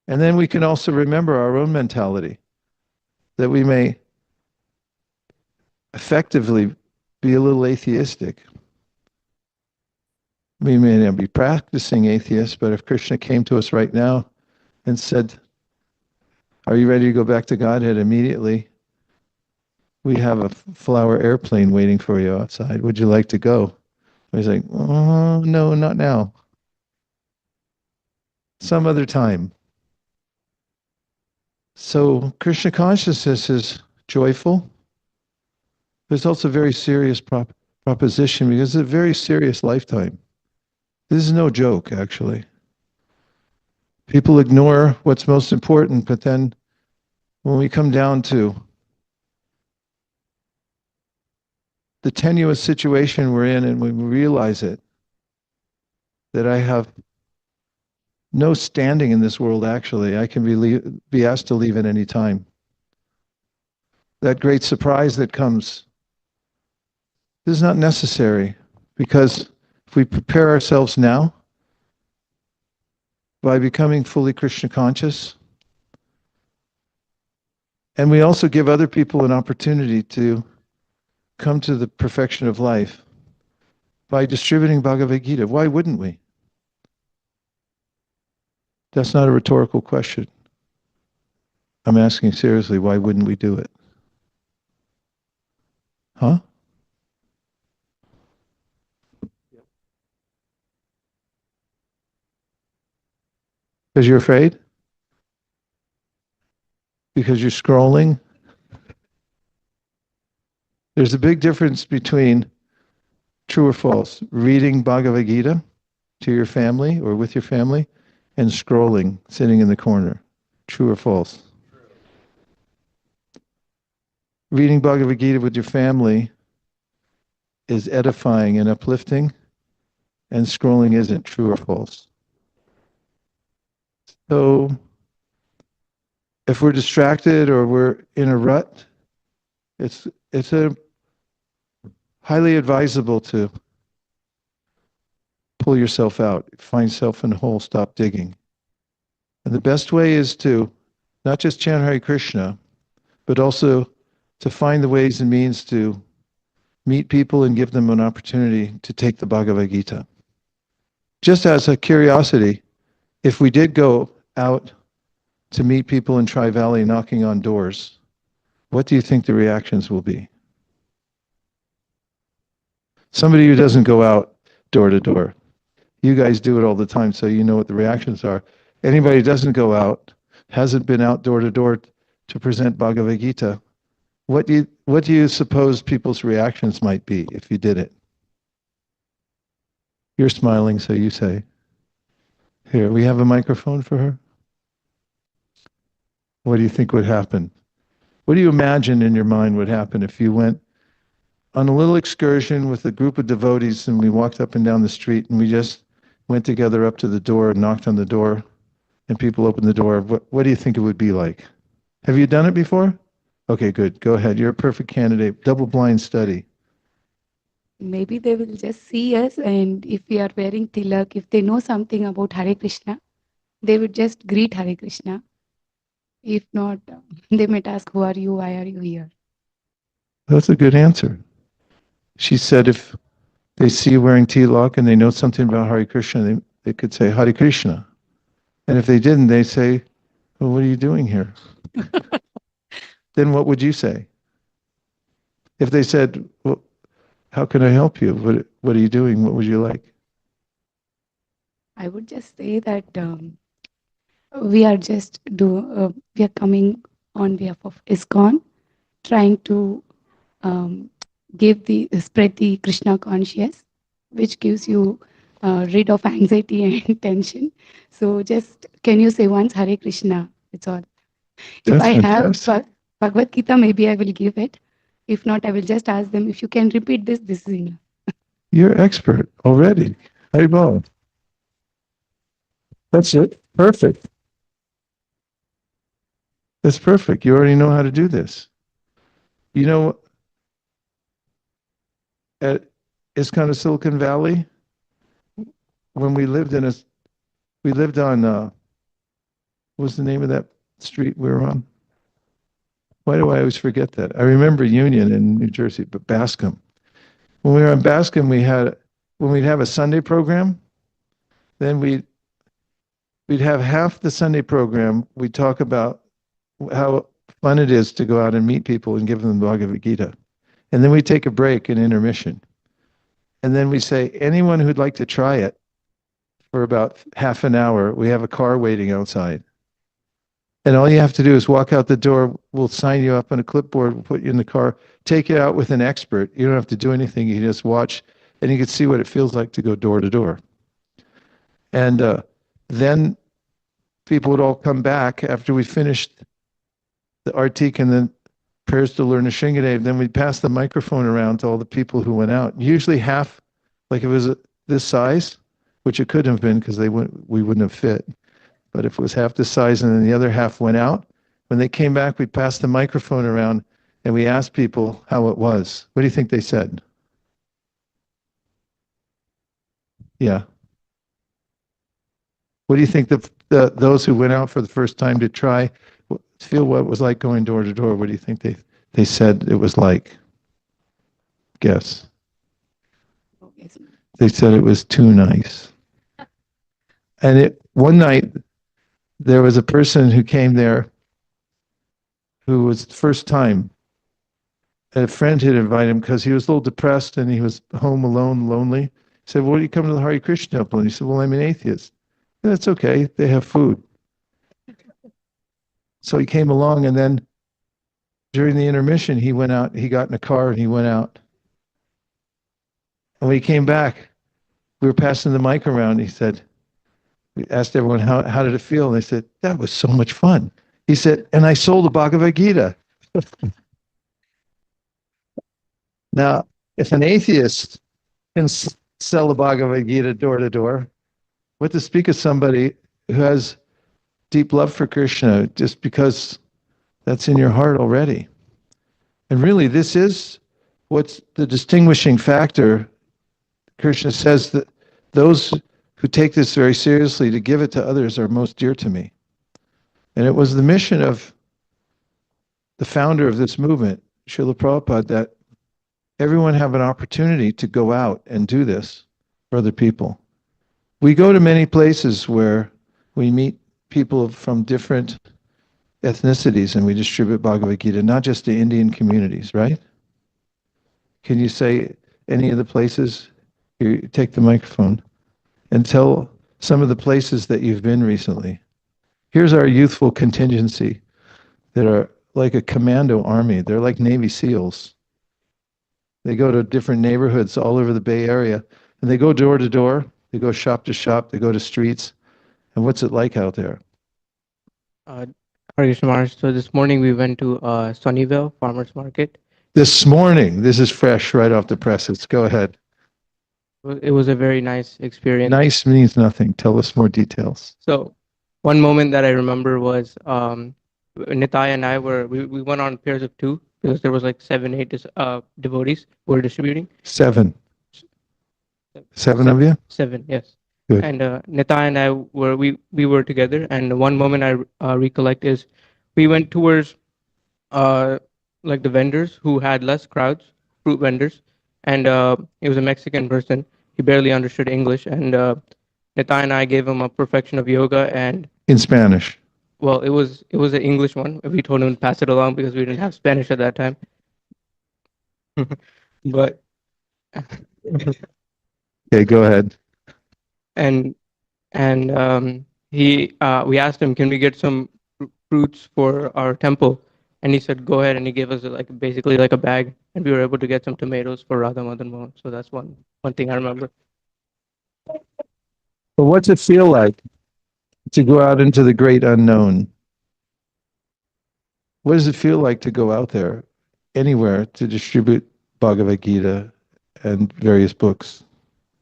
And then we can also remember our own mentality, that we may effectively be a little atheistic. We may not be practicing atheists, but if Krishna came to us right now and said, are you ready to go back to Godhead immediately? We have a flower airplane waiting for you outside. Would you like to go? He's like, oh, no, not now. Some other time. So Krishna consciousness is joyful. There's also a very serious proposition because it's a very serious lifetime. This is no joke, actually. People ignore what's most important, but then when we come down to the tenuous situation we're in and we realize it, that I have no standing in this world actually, I can be asked to leave at any time. That great surprise that comes, this is not necessary, because if we prepare ourselves now by becoming fully Krishna conscious, and we also give other people an opportunity to come to the perfection of life by distributing Bhagavad Gita. Why wouldn't we? That's not a rhetorical question. I'm asking seriously, why wouldn't we do it? Huh? Because you're afraid? Because you're scrolling? There's a big difference between, true or false, reading Bhagavad Gita to your family or with your family and scrolling, sitting in the corner. True or false? Reading Bhagavad Gita with your family is edifying and uplifting, and scrolling isn't. True or false? So, if we're distracted or we're in a rut, it's a highly advisable to pull yourself out, find self in a hole, stop digging. And the best way is to not just chant Hare Krishna, but also to find the ways and means to meet people and give them an opportunity to take the Bhagavad Gita. Just as a curiosity, if we did go out to meet people in Tri-Valley knocking on doors, what do you think the reactions will be? Somebody who doesn't go out door to door. You guys do it all the time, so you know what the reactions are. Anybody who doesn't go out, hasn't been out door to door to present Bhagavad Gita, what do you suppose people's reactions might be if you did it? You're smiling, so you say. Here, we have a microphone for her. What do you think would happen? What do you imagine in your mind would happen if you went on a little excursion with a group of devotees and we walked up and down the street and we just went together up to the door and knocked on the door and people opened the door? What do you think it would be like? Have you done it before? Okay, good. Go ahead. You're a perfect candidate. Double-blind study. Maybe they will just see us, and if we are wearing tilak, if they know something about Hare Krishna, they would just greet Hare Krishna. If not, they might ask, who are you? Why are you here? That's a good answer. She said if they see you wearing tilak and they know something about Hare Krishna, they could say Hare Krishna. And if they didn't, they say, well, what are you doing here? Then what would you say? If they said, well, how can I help you? What are you doing? What would you like? I would just say that we are just we are coming on behalf of ISKCON trying to spread the Krishna conscious, which gives you rid of anxiety and tension. So just can you say once Hare Krishna? It's all. If I have Bhagavad Gītā, maybe I will give it. If not, I will just ask them, if you can repeat this is enough. You're expert already. Haribol. That's it. Perfect. That's perfect. You already know how to do this. You know, at ISKCON of Silicon Valley, when we lived on, what was the name of that street we were on? Why do I always forget that? I remember Union in New Jersey, but Bascom. When we were on Bascom, when we'd have a Sunday program, then we'd have half the Sunday program, we'd talk about how fun it is to go out and meet people and give them the Bhagavad Gītā. And then we take a break, an intermission. And then we say, anyone who'd like to try it for about half an hour, we have a car waiting outside. And all you have to do is walk out the door, we'll sign you up on a clipboard, we'll put you in the car, take you out with an expert. You don't have to do anything, you just watch, and you can see what it feels like to go door to door. And then people would all come back after we finished the Artik and then prayers to learn a Shingadev. Then we'd pass the microphone around to all the people who went out. Usually half, like if it was this size, which it couldn't have been because we wouldn't have fit. But if it was half the size and then the other half went out, when they came back, we passed the microphone around and we asked people how it was. What do you think they said? Yeah. What do you think those who went out for the first time to try, feel what it was like going door to door? What do you think they said it was like? Guess. They said it was too nice. And one night, there was a person who came there who was the first time. And a friend had invited him because he was a little depressed and he was home alone, lonely. He said, well, what do you come to the Hare Krishna temple? And he said, well, I'm an atheist. And that's okay, they have food. So he came along, and then during the intermission, he went out, he got in a car and he went out. And when he came back, we were passing the mic around. He said, we asked everyone, how did it feel? And they said, that was so much fun. He said, and I sold a Bhagavad Gītā. Now, if an atheist can sell a Bhagavad Gītā door to door, what to speak of somebody who has deep love for Krishna just because that's in your heart already. And really, this is what's the distinguishing factor. Krishna says that those who take this very seriously to give it to others are most dear to me. And it was the mission of the founder of this movement, Srila Prabhupada, that everyone have an opportunity to go out and do this for other people. We go to many places where we meet people from different ethnicities and we distribute Bhagavad Gītā, not just to Indian communities, right? Can you say any of the places? Here, take the microphone and tell some of the places that you've been recently. Here's our youthful contingency that are like a commando army. They're like Navy SEALs. They go to different neighborhoods all over the Bay Area, and they go door to door, they go shop to shop, they go to streets. And what's it like out there? Hare Krishna Maharaj. So this morning we went to Sunnyvale Farmers Market. This morning, this is fresh right off the presses. Go ahead. It was a very nice experience. Nice means nothing. Tell us more details. So one moment that I remember was Nitai and I we went on pairs of two because there was like 7, 8 devotees who were distributing. Seven of you? 7, yes. Good. And Nitai and I we were together, and one moment I recollect is we went towards like the vendors who had less crowds, fruit vendors, and it was a Mexican person. He barely understood English, and Nitai and I gave him a perfection of yoga and in Spanish. Well, it was an English one. We told him to pass it along because we didn't have Spanish at that time. But okay, go ahead. And we asked him, can we get some fruits for our temple? and he said, "Go ahead," and he gave us like basically like a bag, and we were able to get some tomatoes for Radha Madan Mohan. So that's one thing I remember. But what's it feel like to go out into the great unknown? What does it feel like to go out there, anywhere, to distribute Bhagavad Gita and various books?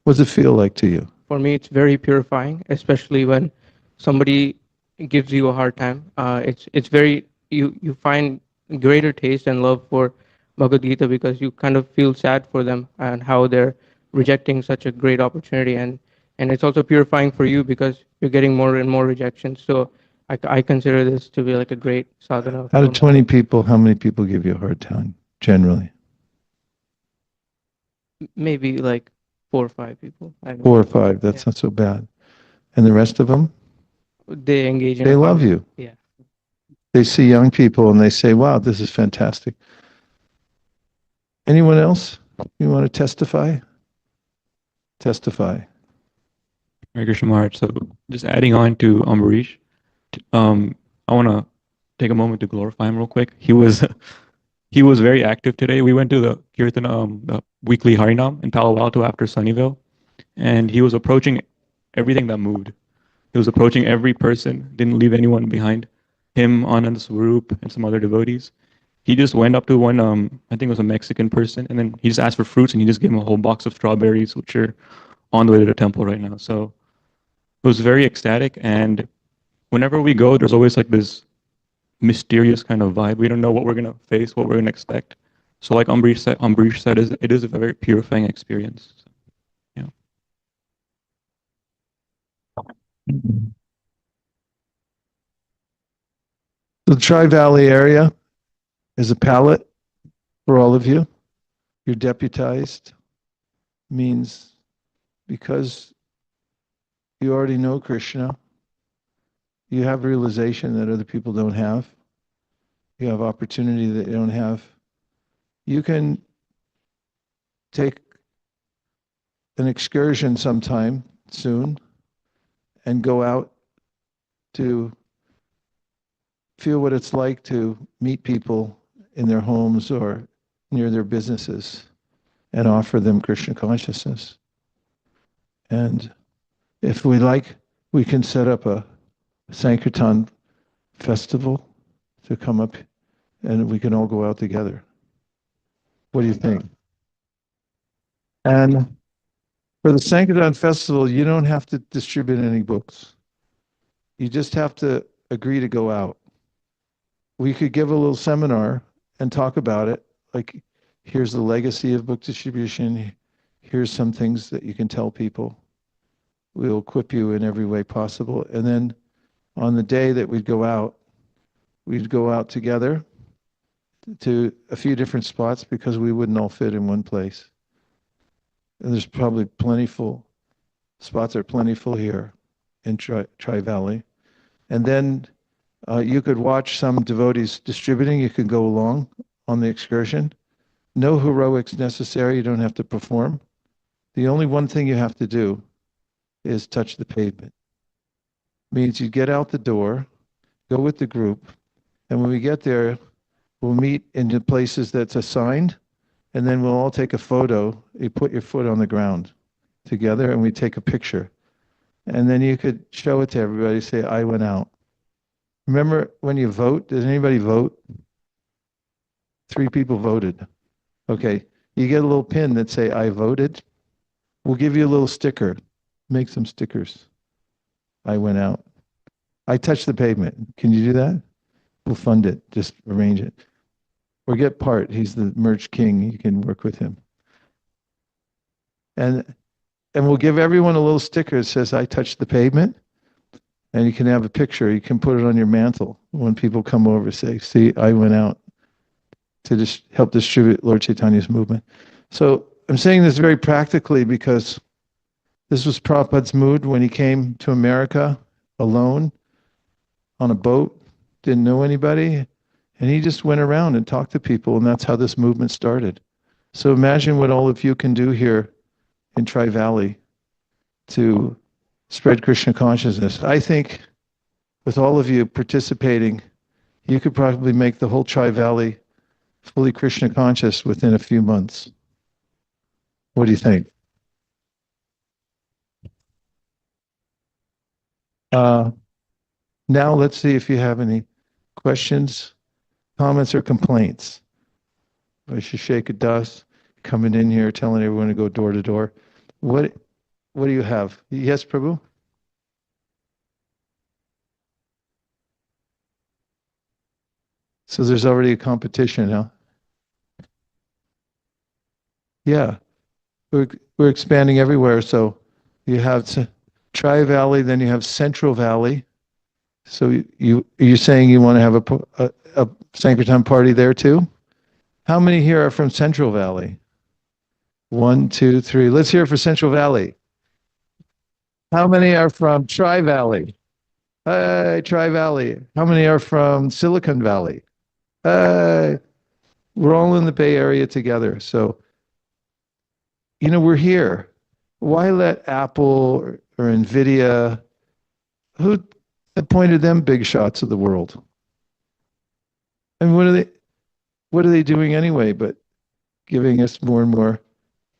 What does it feel like to you? For me, it's very purifying, especially when somebody gives you a hard time. It's very you find greater taste and love for Bhagavad Gita because you kind of feel sad for them and how they're rejecting such a great opportunity, and it's also purifying for you because you're getting more and more rejections. So I consider this to be like a great sadhana. Out of 20 people, how many people give you a hard time, generally? Maybe like 4 or 5 people. 4 or 5, that's not so bad. And the rest of them? They engage in They love you. Yeah. They see young people and they say, wow, this is fantastic. Anyone else? You want to testify? Testify. Hare Krishna Maharaj. So just adding on to Ambarish, I want to take a moment to glorify him real quick. He was very active today. We went to the Kirtana, the weekly Harinam in Palo Alto after Sunnyvale, and he was approaching everything that moved. He was approaching every person, didn't leave anyone behind. Him, Ananda Swarup, and some other devotees. He just went up to one, I think it was a Mexican person, and then he just asked for fruits, and he just gave him a whole box of strawberries, which are on the way to the temple right now. So it was very ecstatic, and whenever we go, there's always like this mysterious kind of vibe. We don't know what we're going to face, what we're going to expect. So like Ambarish said, it is a very purifying experience. So, yeah. The Tri-Valley area is a palette for all of you. You're deputized. Means because you already know Krishna, you have realization that other people don't have. You have opportunity that you don't have. You can take an excursion sometime soon and go out to feel what it's like to meet people in their homes or near their businesses and offer them Krishna consciousness. And if we like, we can set up a Sankirtan festival to come up and we can all go out together. What do you think? And for the Sankirtan festival, you don't have to distribute any books. You just have to agree to go out. We could give a little seminar and talk about it, like here's the legacy of book distribution, here's some things that you can tell people. We'll equip you in every way possible. And then on the day that we'd go out together to a few different spots because we wouldn't all fit in one place. And there's probably spots are plentiful here in Tri-Valley. And then you could watch some devotees distributing. You could go along on the excursion. No heroics necessary. You don't have to perform. The only one thing you have to do is touch the pavement. Means you get out the door, go with the group, and when we get there, we'll meet in the places that's assigned, and then we'll all take a photo. You put your foot on the ground together, and we take a picture. And then you could show it to everybody, say, I went out. Remember when you vote, does anybody vote? 3 people voted. Okay, you get a little pin that say, I voted. We'll give you a little sticker. Make some stickers. I went out. I touched the pavement. Can you do that? We'll fund it. Just arrange it. Or get Part. He's the merch king. You can work with him. And we'll give everyone a little sticker that says, I touched the pavement. And you can have a picture. You can put it on your mantle. When people come over, say, see, I went out to just help distribute Lord Chaitanya's movement. So I'm saying this very practically because this was Prabhupada's mood when he came to America alone on a boat, didn't know anybody, and he just went around and talked to people, and that's how this movement started. So imagine what all of you can do here in Tri-Valley to spread Krishna consciousness. I think with all of you participating, you could probably make the whole Tri-Valley fully Krishna conscious within a few months. What do you think? Now let's see if you have any questions, comments, or complaints. Vaisesika Dasa coming in here telling everyone to go door to door. What do you have? Yes, Prabhu? So there's already a competition, huh? Yeah. We're expanding everywhere. So you have Tri-Valley, then you have Central Valley. So you're saying you want to have a Sankirtan party there too? How many here are from Central Valley? 1, 2, 3. Let's hear it for Central Valley. How many are from Tri-Valley? Hey, Tri-Valley. How many are from Silicon Valley? Hey. We're all in the Bay Area together. So, we're here. Why let Apple or NVIDIA, who appointed them big shots of the world? And what are they doing anyway but giving us more and more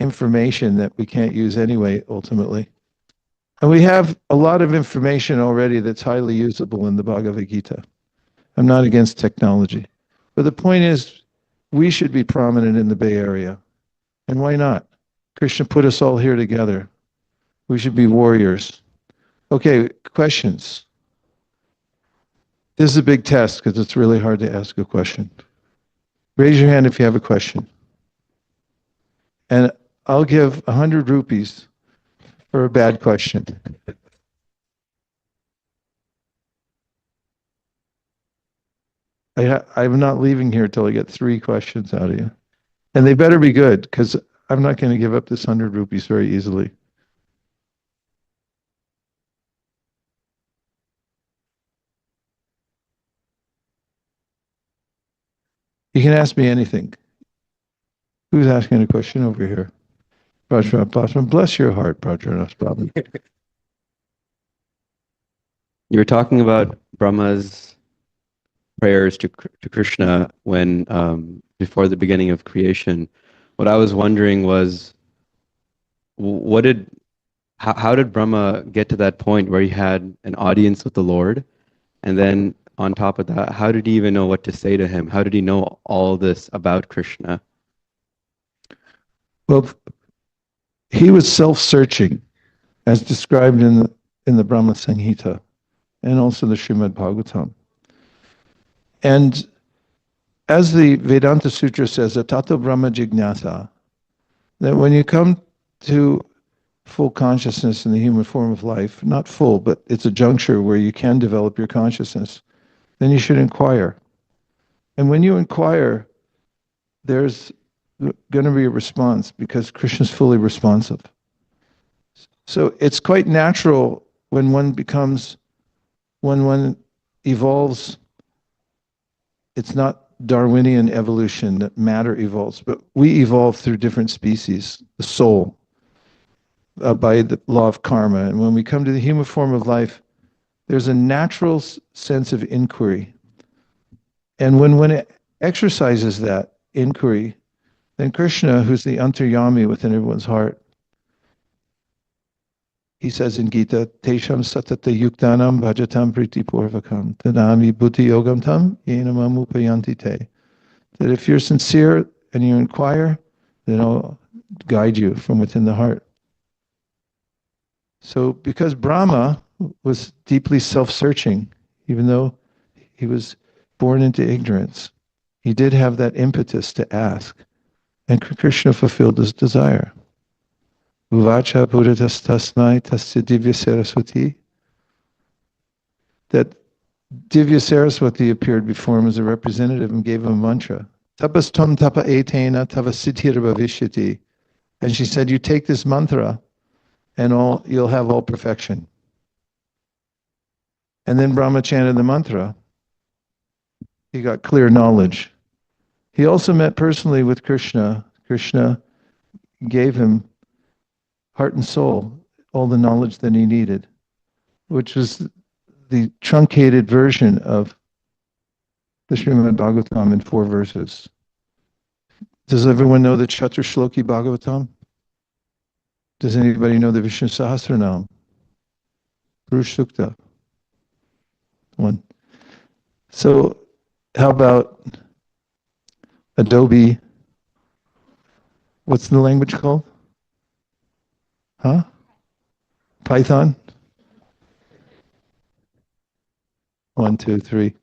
information that we can't use anyway, ultimately? And we have a lot of information already that's highly usable in the Bhagavad Gītā. I'm not against technology. But the point is, we should be prominent in the Bay Area. And why not? Krishna put us all here together. We should be warriors. Okay, questions? This is a big test because it's really hard to ask a question. Raise your hand if you have a question. And I'll give 100 rupees for a bad question. I'm not leaving here till I get 3 questions out of you. And they better be good, because I'm not going to give up this 100 rupees very easily. You can ask me anything. Who's asking a question over here? Prajnath, bless your heart, Prajnath. You were talking about Brahma's prayers to Krishna when before the beginning of creation. What I was wondering was, how did Brahma get to that point where he had an audience with the Lord, and then on top of that, how did he even know what to say to him? How did he know all this about Krishna? Well, he was self-searching, as described in the Brahma Samhita and also the Śrīmad Bhāgavatam. And as the Vedanta Sutra says, atato Brahma jignasa, that when you come to full consciousness in the human form of life, not full, but it's a juncture where you can develop your consciousness, then you should inquire. And when you inquire, there's going to be a response, because Krishna is fully responsive. So it's quite natural when one evolves. It's not Darwinian evolution that matter evolves, but we evolve through different species, the soul, by the law of karma. And when we come to the human form of life, there's a natural sense of inquiry. And when one exercises that inquiry, then Krishna, who's the Antaryāmī within everyone's heart, he says in Gītā, Teṣāṁ satata-yuktānāṁ bhajatāṁ prīti-pūrvakam dadāmi buddhi-yogaṁ yena upayānti te. That if you're sincere and you inquire, then I'll guide you from within the heart. So because Brahma was deeply self-searching, even though he was born into ignorance, he did have that impetus to ask. And Krishna fulfilled his desire. Uvāca puratas tasmai tasya Divyā Sarasvatī. That Divyā Sarasvatī appeared before him as a representative and gave him a mantra. Tapas tvaṁ tapa etena tava siddhir bhaviṣyati. And she said, you take this mantra and you'll have all perfection. And then Brahma chanted the mantra. He got clear knowledge. He also met personally with Krishna. Krishna gave him heart and soul, all the knowledge that he needed, which was the truncated version of the Śrīmad Bhāgavatam in 4 verses. Does everyone know the catur-ślokī Bhāgavatam? Does anybody know the Vishnu Sahasranam? Puruṣ Sukta. 1. So how about Adobe? What's the language called? Huh? Python? 1, 2, 3.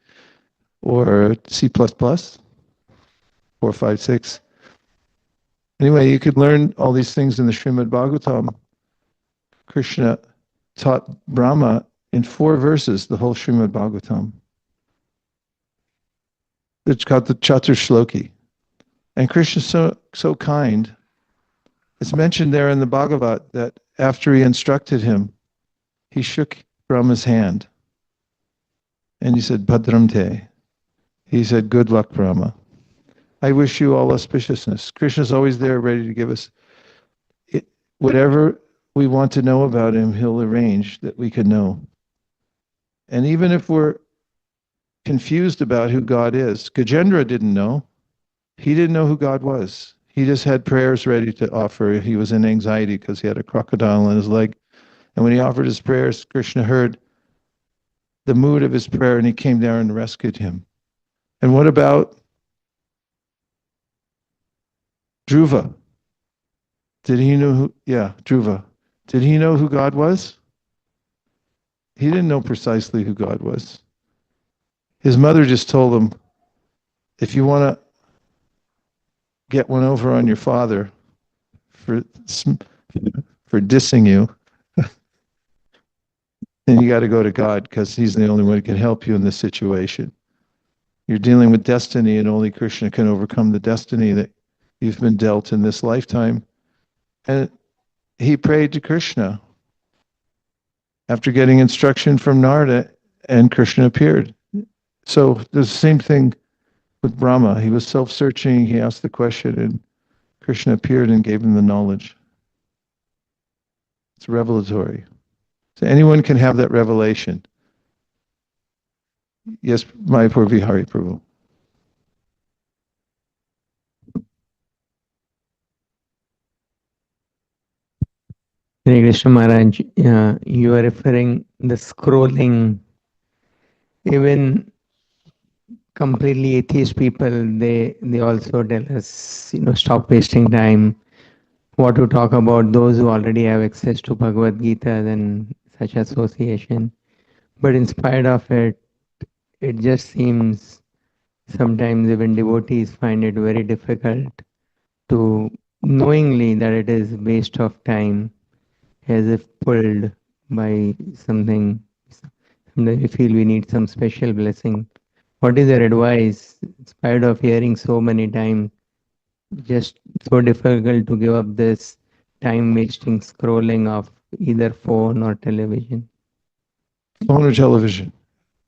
Or C++? 4, 5, 6. Anyway, you could learn all these things in the Śrīmad Bhāgavatam. Krishna taught Brahmā in 4 verses, the whole Śrīmad Bhāgavatam. It's called the catur-ślokī. And Krishna's so kind. It's mentioned there in the Bhagavat that after he instructed him, he shook Brahma's hand. And he said, Bhadram te. He said, good luck, Brahma. I wish you all auspiciousness. Krishna's always there ready to give us whatever we want to know about him, he'll arrange that we can know. And even if we're confused about who God is, Gajendra didn't know. He didn't know who God was. He just had prayers ready to offer. He was in anxiety because he had a crocodile on his leg. And when he offered his prayers, Krishna heard the mood of his prayer and he came down and rescued him. And what about Dhruva? Did he know who? Yeah, Dhruva. Did he know who God was? He didn't know precisely who God was. His mother just told him, if you want to get one over on your father for dissing you, then you got to go to God because he's the only one who can help you in this situation. You're dealing with destiny and only Krishna can overcome the destiny that you've been dealt in this lifetime. And he prayed to Krishna after getting instruction from Narada, and Krishna appeared. So the same thing with Brahma. He was self-searching, he asked the question, and Krishna appeared and gave him the knowledge. It's revelatory. So anyone can have that revelation. Yes, Mayapur Vihari Prabhu. Hare Krishna Maharaj, you are referring the scrolling. Even completely atheist people, they also tell us, stop wasting time. What to talk about those who already have access to Bhagavad Gītā, then such association. But in spite of it, it just seems sometimes even devotees find it very difficult to knowingly that it is waste of time, as if pulled by something. Sometimes we feel we need some special blessing. What is your advice, in spite of hearing so many times, just so difficult to give up this time-wasting scrolling of either phone or television? Phone or television?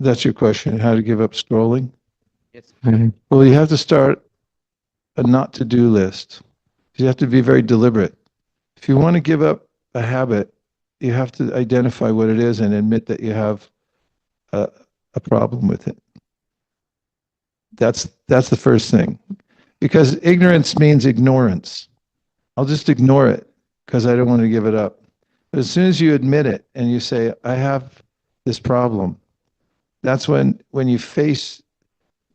That's your question, how to give up scrolling? Yes. Well, you have to start a not to-do list. You have to be very deliberate. If you want to give up a habit, you have to identify what it is and admit that you have a problem with it. That's the first thing. Because ignorance means ignorance. I'll just ignore it because I don't want to give it up. But as soon as you admit it and you say, I have this problem, that's when you face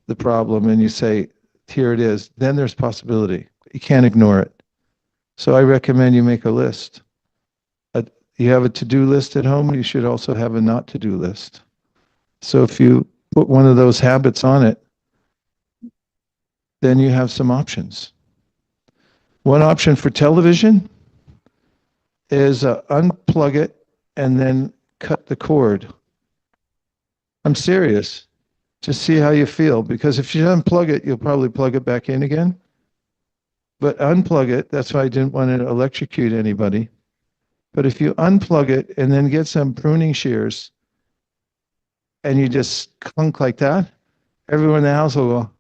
the problem and you say, here it is, then there's possibility. You can't ignore it. So I recommend you make a list. You have a to-do list at home, you should also have a not to-do list. So if you put one of those habits on it, then you have some options. One option for television is unplug it and then cut the cord. I'm serious. Just see how you feel, because if you unplug it, you'll probably plug it back in again. But unplug it, that's why I didn't want to electrocute anybody. But if you unplug it and then get some pruning shears and you just clunk like that, everyone in the house will go.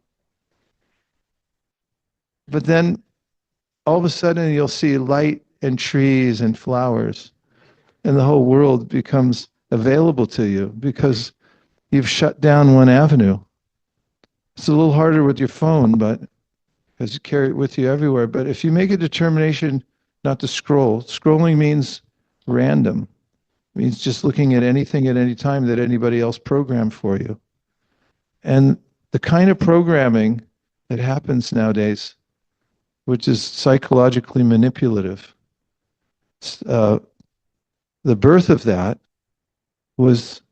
But then all of a sudden you'll see light and trees and flowers, and the whole world becomes available to you because you've shut down one avenue. It's a little harder with your phone, but because you carry it with you everywhere. But if you make a determination not to scroll, scrolling means random. It means just looking at anything at any time that anybody else programmed for you. And the kind of programming that happens nowadays, which is psychologically manipulative, the birth of that was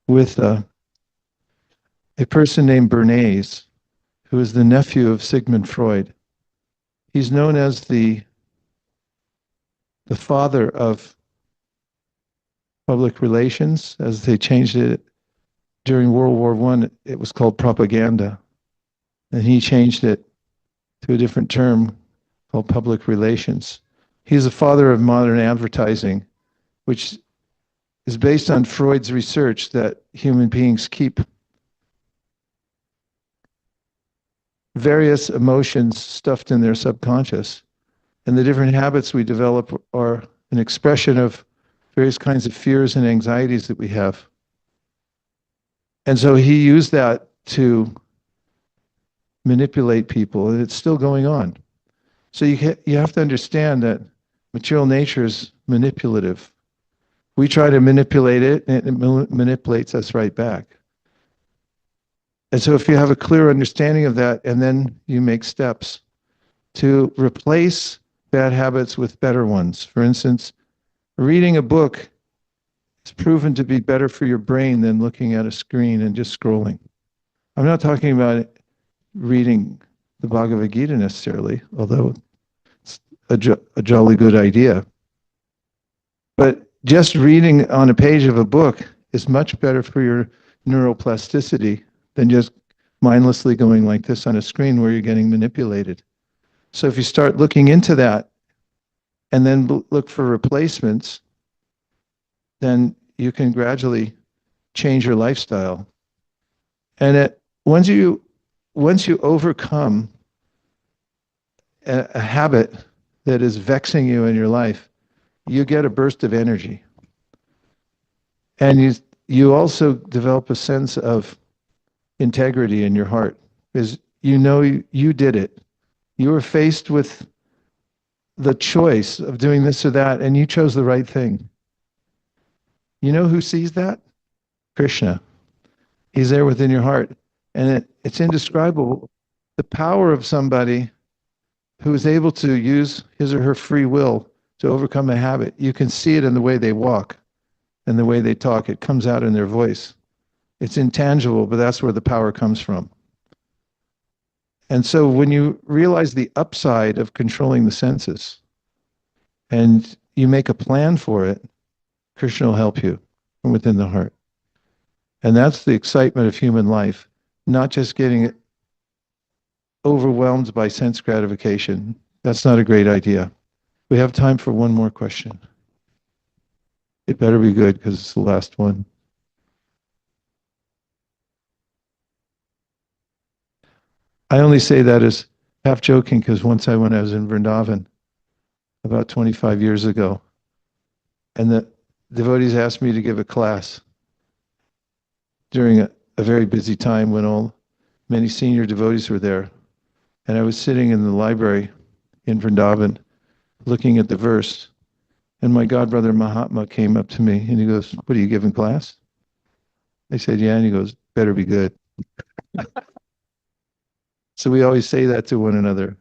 with a person named Bernays, who is the nephew of Sigmund Freud. He's known as the father of public relations, as they changed it during World War I. It was called propaganda, and he changed it to a different term called public relations. He's the father of modern advertising, which is based on Freud's research that human beings keep various emotions stuffed in their subconscious. And the different habits we develop are an expression of various kinds of fears and anxieties that we have. And so he used that to manipulate people, and it's still going on. So you have to understand that material nature is manipulative. We try to manipulate it, and it manipulates us right back. And so if you have a clear understanding of that, and then you make steps to replace bad habits with better ones. For instance, reading a book is proven to be better for your brain than looking at a screen and just scrolling. I'm not talking about reading the Bhagavad Gītā necessarily, although it's a jolly good idea. But just reading on a page of a book is much better for your neuroplasticity than just mindlessly going like this on a screen where you're getting manipulated. So if you start looking into that and then look for replacements, then you can gradually change your lifestyle. And once you overcome a habit that is vexing you in your life, you get a burst of energy. And you also develop a sense of integrity in your heart, because you know you did it. You were faced with the choice of doing this or that, and you chose the right thing. You know who sees that? Krishna. He's there within your heart. And it's indescribable, the power of somebody who is able to use his or her free will to overcome a habit. You can see it in the way they walk and the way they talk. It comes out in their voice. It's intangible, but that's where the power comes from. And so when you realize the upside of controlling the senses and you make a plan for it, Krishna will help you from within the heart. And that's the excitement of human life, not just getting overwhelmed by sense gratification. That's not a great idea. We have time for one more question. It better be good because it's the last one. I only say that as half joking because once when I was in Vrindavan about 25 years ago, and the devotees asked me to give a class during a very busy time when many senior devotees were there. And I was sitting in the library in Vrindavan looking at the verse, and my godbrother Mahatma came up to me and he goes, "What, are you giving class?" I said, "Yeah." And he goes, "Better be good." So we always say that to one another.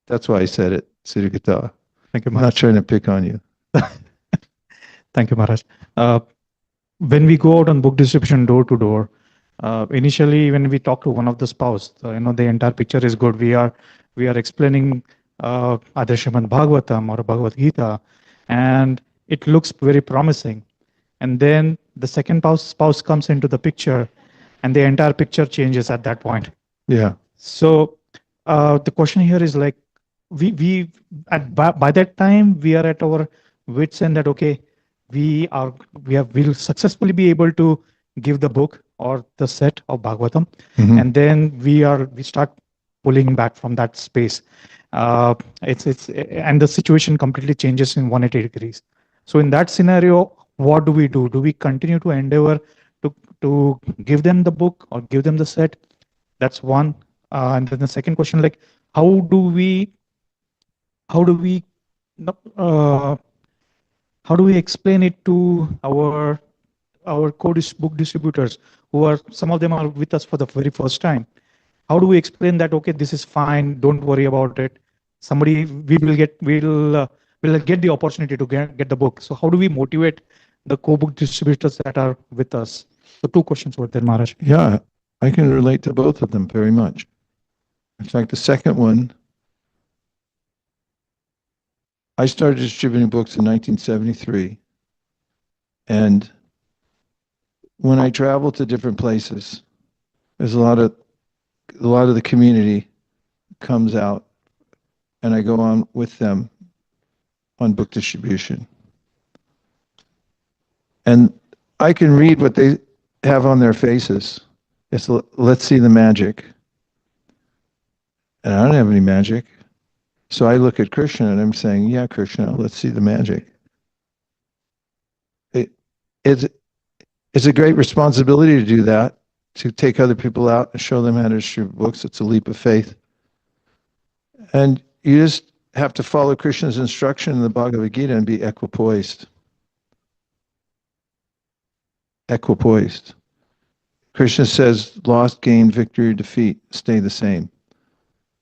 That's why I said it, Siddhir. Thank you, I'm Maharaj. not trying to pick on you. Thank you, Maharaj. When we go out on book distribution door to door, initially when we talk to one of the spouse, the entire picture is good. We are explaining either Śrīmad Bhāgavatam or Bhagavad Gītā, and it looks very promising. And then the second spouse comes into the picture, and the entire picture changes at that point. Yeah. So the question here is like, by that time we are at our wits end that okay, we'll successfully be able to give the book or the set of Bhagavatam, and then we start pulling back from that space. And the situation completely changes in 180 degrees. So in that scenario, what do we do? Do we continue to endeavor to give them the book or give them the set? That's one. And then the second question, like, how do we explain it to our book distributors who are, some of them are with us for the very first time? How do we explain that, okay, this is fine, don't worry about it? We'll get the opportunity to get the book. So how do we motivate the co-book distributors that are with us? So two questions were there, Maharaj. Yeah, I can relate to both of them very much. In fact, the second one, I started distributing books in 1973. And when I travel to different places, there's a lot of the community comes out, and I go on with them on book distribution. And I can read what they have on their faces. It's, let's see the magic. And I don't have any magic. So I look at Kṛṣṇa and I'm saying, yeah, Kṛṣṇa, let's see the magic. It's a great responsibility to do that, to take other people out and show them how to distribute books. It's a leap of faith. And you just have to follow Krishna's instruction in the Bhagavad Gītā and be equipoised. Equipoised. Krishna says, loss, gain, victory, defeat, stay the same.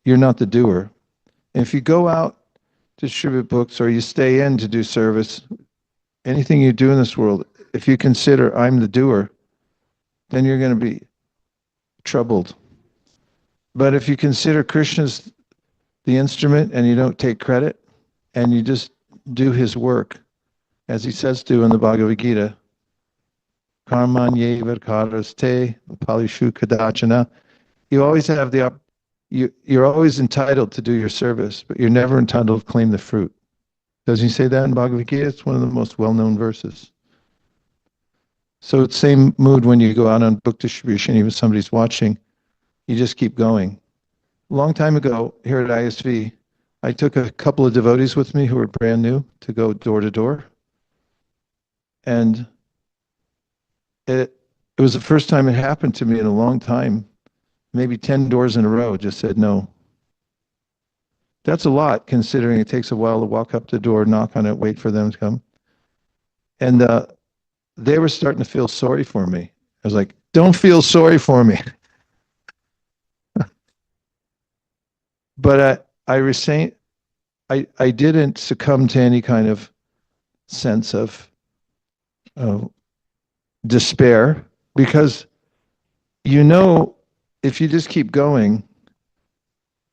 You're not the doer. And if you go out to distribute books or you stay in to do service, anything you do in this world, if you consider I'm the doer, then you're going to be troubled. But if you consider Krishna's the instrument and you don't take credit and you just do his work, as he says to in the Bhagavad Gītā, karmanyeva karaste palishuka dachana, you always have you're always entitled to do your service, but you're never entitled to claim the fruit. Doesn't he say that in Bhagavad Gītā? It's one of the most well-known verses. So it's the same mood when you go out on book distribution, even if somebody's watching, you just keep going. A long time ago, here at ISV, I took a couple of devotees with me who were brand new to go door to door. And it was the first time it happened to me in a long time. Maybe 10 doors in a row just said no. That's a lot, considering it takes a while to walk up the door, knock on it, wait for them to come. And they were starting to feel sorry for me. I was like, don't feel sorry for me. But I didn't succumb to any kind of sense of despair, because if you just keep going,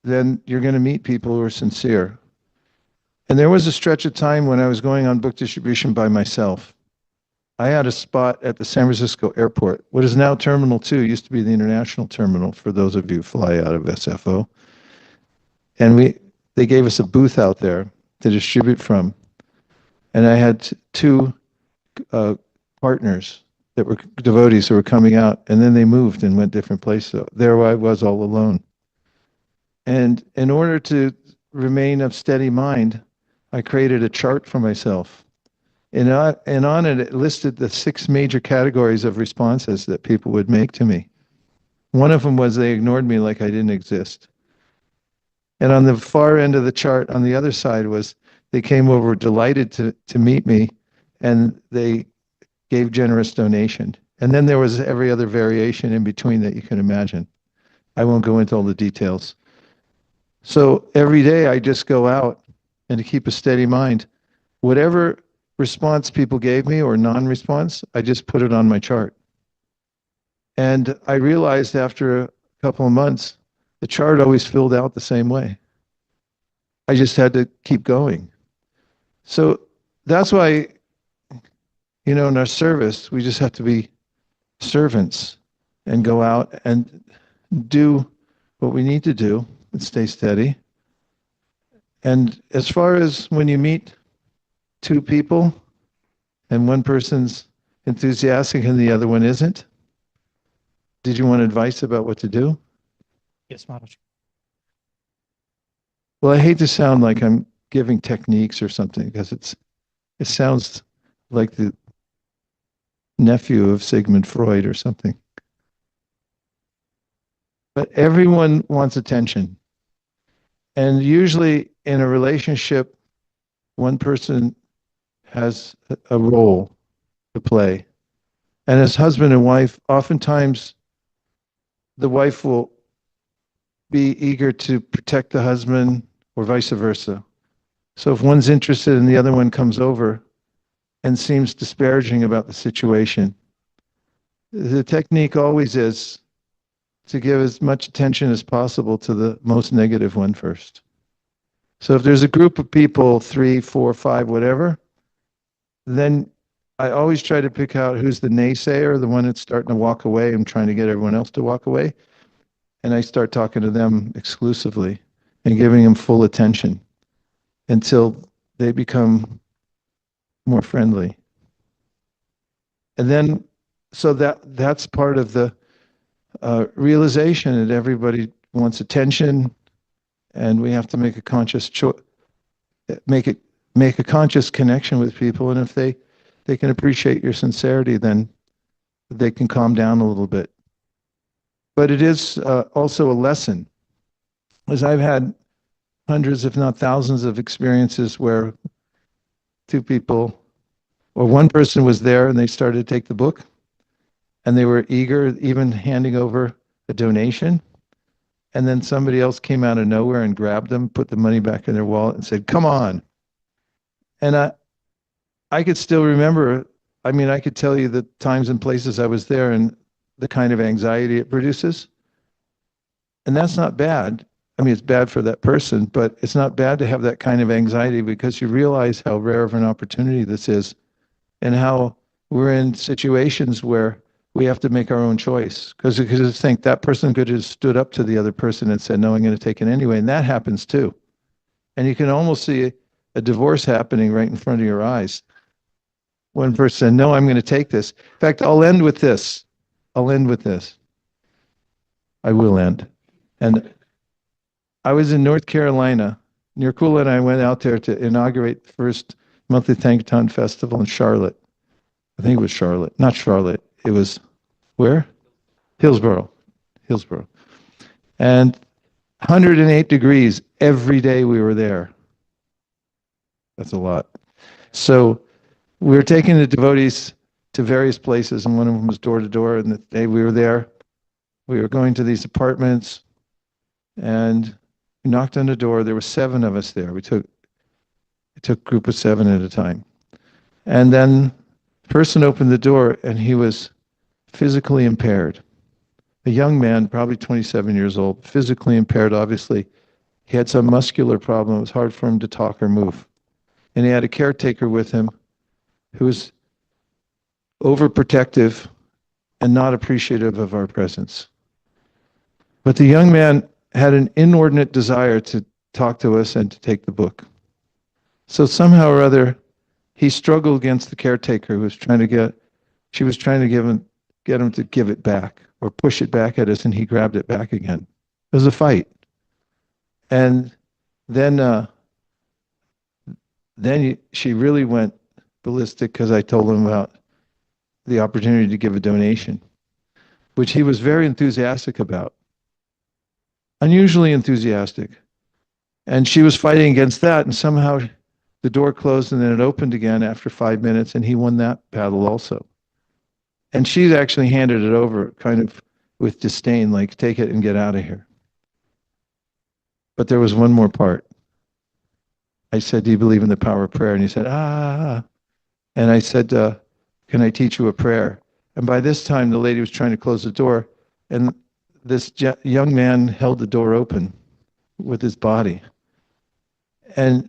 then you're going to meet people who are sincere. And there was a stretch of time when I was going on book distribution by myself. I had a spot at the San Francisco airport. What is now Terminal 2 used to be the international terminal, for those of you who fly out of SFO. And they gave us a booth out there to distribute from. And I had two partners that were devotees who were coming out, and then they moved and went different places. So there I was all alone. And in order to remain of steady mind, I created a chart for myself. And on it listed the 6 major categories of responses that people would make to me. One of them was they ignored me like I didn't exist. And on the far end of the chart, on the other side, was they came over delighted to meet me, and they gave generous donation. And then there was every other variation in between that you can imagine. I won't go into all the details. So every day I just go out, and to keep a steady mind, whatever response people gave me or non-response, I just put it on my chart. And I realized after a couple of months, the chart always filled out the same way. I just had to keep going. So that's why, in our service, we just have to be servants and go out and do what we need to do and stay steady. And as far as when you meet 2 people and one person's enthusiastic and the other one isn't, did you want advice about what to do? Yes, Maharaj. Well, I hate to sound like I'm giving techniques or something, because it sounds like nephew of Sigmund Freud or something. But everyone wants attention. And usually in a relationship, one person has a role to play. And as husband and wife, oftentimes the wife will be eager to protect the husband or vice versa. So if one's interested and the other one comes over and seems disparaging about the situation, the technique always is to give as much attention as possible to the most negative one first. So if there's a group of people, 3, 4, 5, whatever, then I always try to pick out who's the naysayer, the one that's starting to walk away and trying to get everyone else to walk away. And I start talking to them exclusively and giving them full attention until they become more friendly. And then, so that's part of the realization that everybody wants attention, and we have to make a conscious choice, make a conscious connection with people. And if they can appreciate your sincerity, then they can calm down a little bit. But it is also a lesson, as I've had hundreds, if not thousands, of experiences where two people, or one person was there and they started to take the book, and they were eager, even handing over a donation. And then somebody else came out of nowhere and grabbed them, put the money back in their wallet and said, "Come on." And I could still remember, I mean, I could tell you the times and places I was there and the kind of anxiety it produces. And that's not bad. I mean, it's bad for that person, but it's not bad to have that kind of anxiety, because you realize how rare of an opportunity this is and how we're in situations where we have to make our own choice. Because you could just think that person could have stood up to the other person and said, "No, I'm going to take it anyway." And that happens too. And you can almost see a divorce happening right in front of your eyes. One person said, "No, I'm going to take this." In fact, I'll end with this. I will end. And I was in North Carolina. Nirkula and I went out there to inaugurate the first monthly Thankton festival in Charlotte. I think it was Charlotte. Not Charlotte. It was where? Hillsborough. And 108 degrees every day we were there. That's a lot. So we were taking the devotees to various places, and one of them was door to door. And the day we were there, we were going to these apartments, and we knocked on the door. There were 7 of us there. We took a group of 7 at a time. And then the person opened the door, and he was physically impaired. A young man, probably 27 years old, physically impaired, obviously. He had some muscular problem. It was hard for him to talk or move. And he had a caretaker with him who was overprotective and not appreciative of our presence. But the young man had an inordinate desire to talk to us and to take the book. So somehow or other, he struggled against the caretaker who was trying to get him to give it back or push it back at us, and he grabbed it back again. It was a fight. And then she really went ballistic, because I told him about the opportunity to give a donation, which he was very enthusiastic about. Unusually enthusiastic. And she was fighting against that, and somehow the door closed and then it opened again after 5 minutes, and he won that battle also. And she actually handed it over kind of with disdain, like, "Take it and get out of here." But there was one more part. I said, "Do you believe in the power of prayer?" And he said, "Ah." And I said, "Can I teach you a prayer?" And by this time, the lady was trying to close the door, and this young man held the door open with his body. And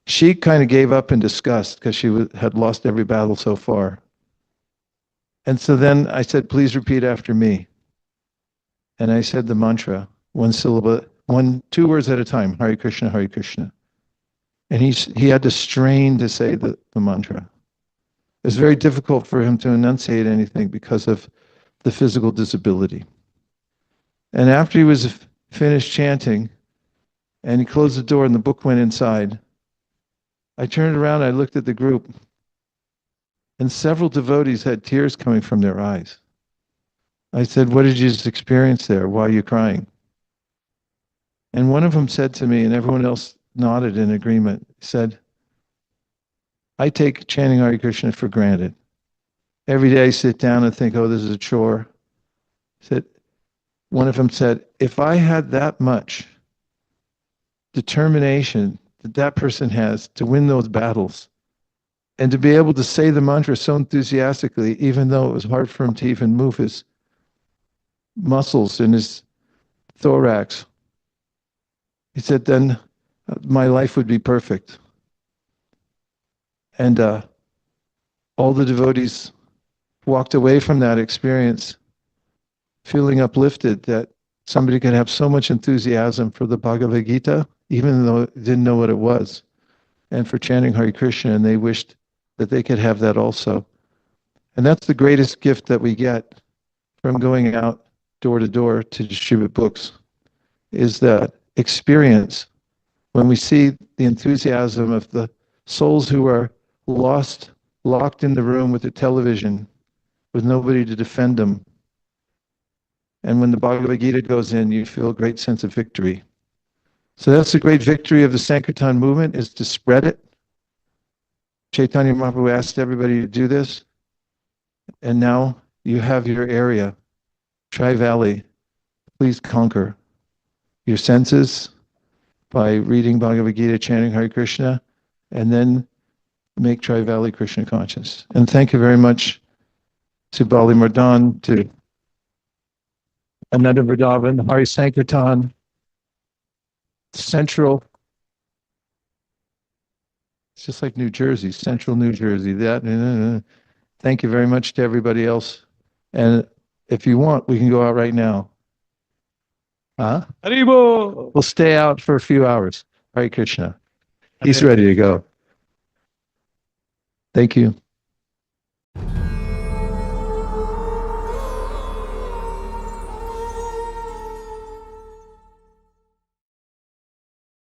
she kind of gave up in disgust, because she had lost every battle so far. And so then I said, "Please repeat after me." And I said the mantra, 1 syllable, 2 words at a time, Hare Krishna, Hare Krishna. And he had to strain to say the mantra. It was very difficult for him to enunciate anything because of the physical disability. And after he was finished chanting, and he closed the door and the book went inside, I turned around, I looked at the group, And several devotees had tears coming from their eyes. I said, what did you just experience there? Why are you crying? And one of them said to me, and everyone else nodded in agreement, said, I take chanting Hare Krishna for granted. Every day I sit down and think, oh, this is a chore. One of them said, if I had that much determination that that person has to win those battles, and to be able to say the mantra so enthusiastically, even though it was hard for him to even move his muscles in his thorax, he said, then my life would be perfect. And all the devotees walked away from that experience feeling uplifted that somebody could have so much enthusiasm for the Bhagavad Gītā, even though they didn't know what it was, and for chanting Hare Krishna, and they wished that they could have that also. And that's the greatest gift that we get from going out door to door to distribute books, is that experience when we see the enthusiasm of the souls who are lost, locked in the room with the television, with nobody to defend them. And when the Bhagavad Gītā goes in, you feel a great sense of victory. So that's the great victory of the Sankirtan movement, is to spread it. Chaitanya Mahaprabhu asked everybody to do this. And now you have your area, Tri-Valley. Please conquer your senses by reading Bhagavad Gītā, chanting Hare Krishna, and then make Tri-Valley Krishna conscious. And thank you very much to Bali Mardan, to Ananda Vrindavan, Hari Sankirtan, Central. It's just like New Jersey, Central New Jersey. Thank you very much to everybody else. And if you want, we can go out right now. Huh? Haribo! We'll stay out for a few hours. Hare Krishna. He's ready to go. Thank you.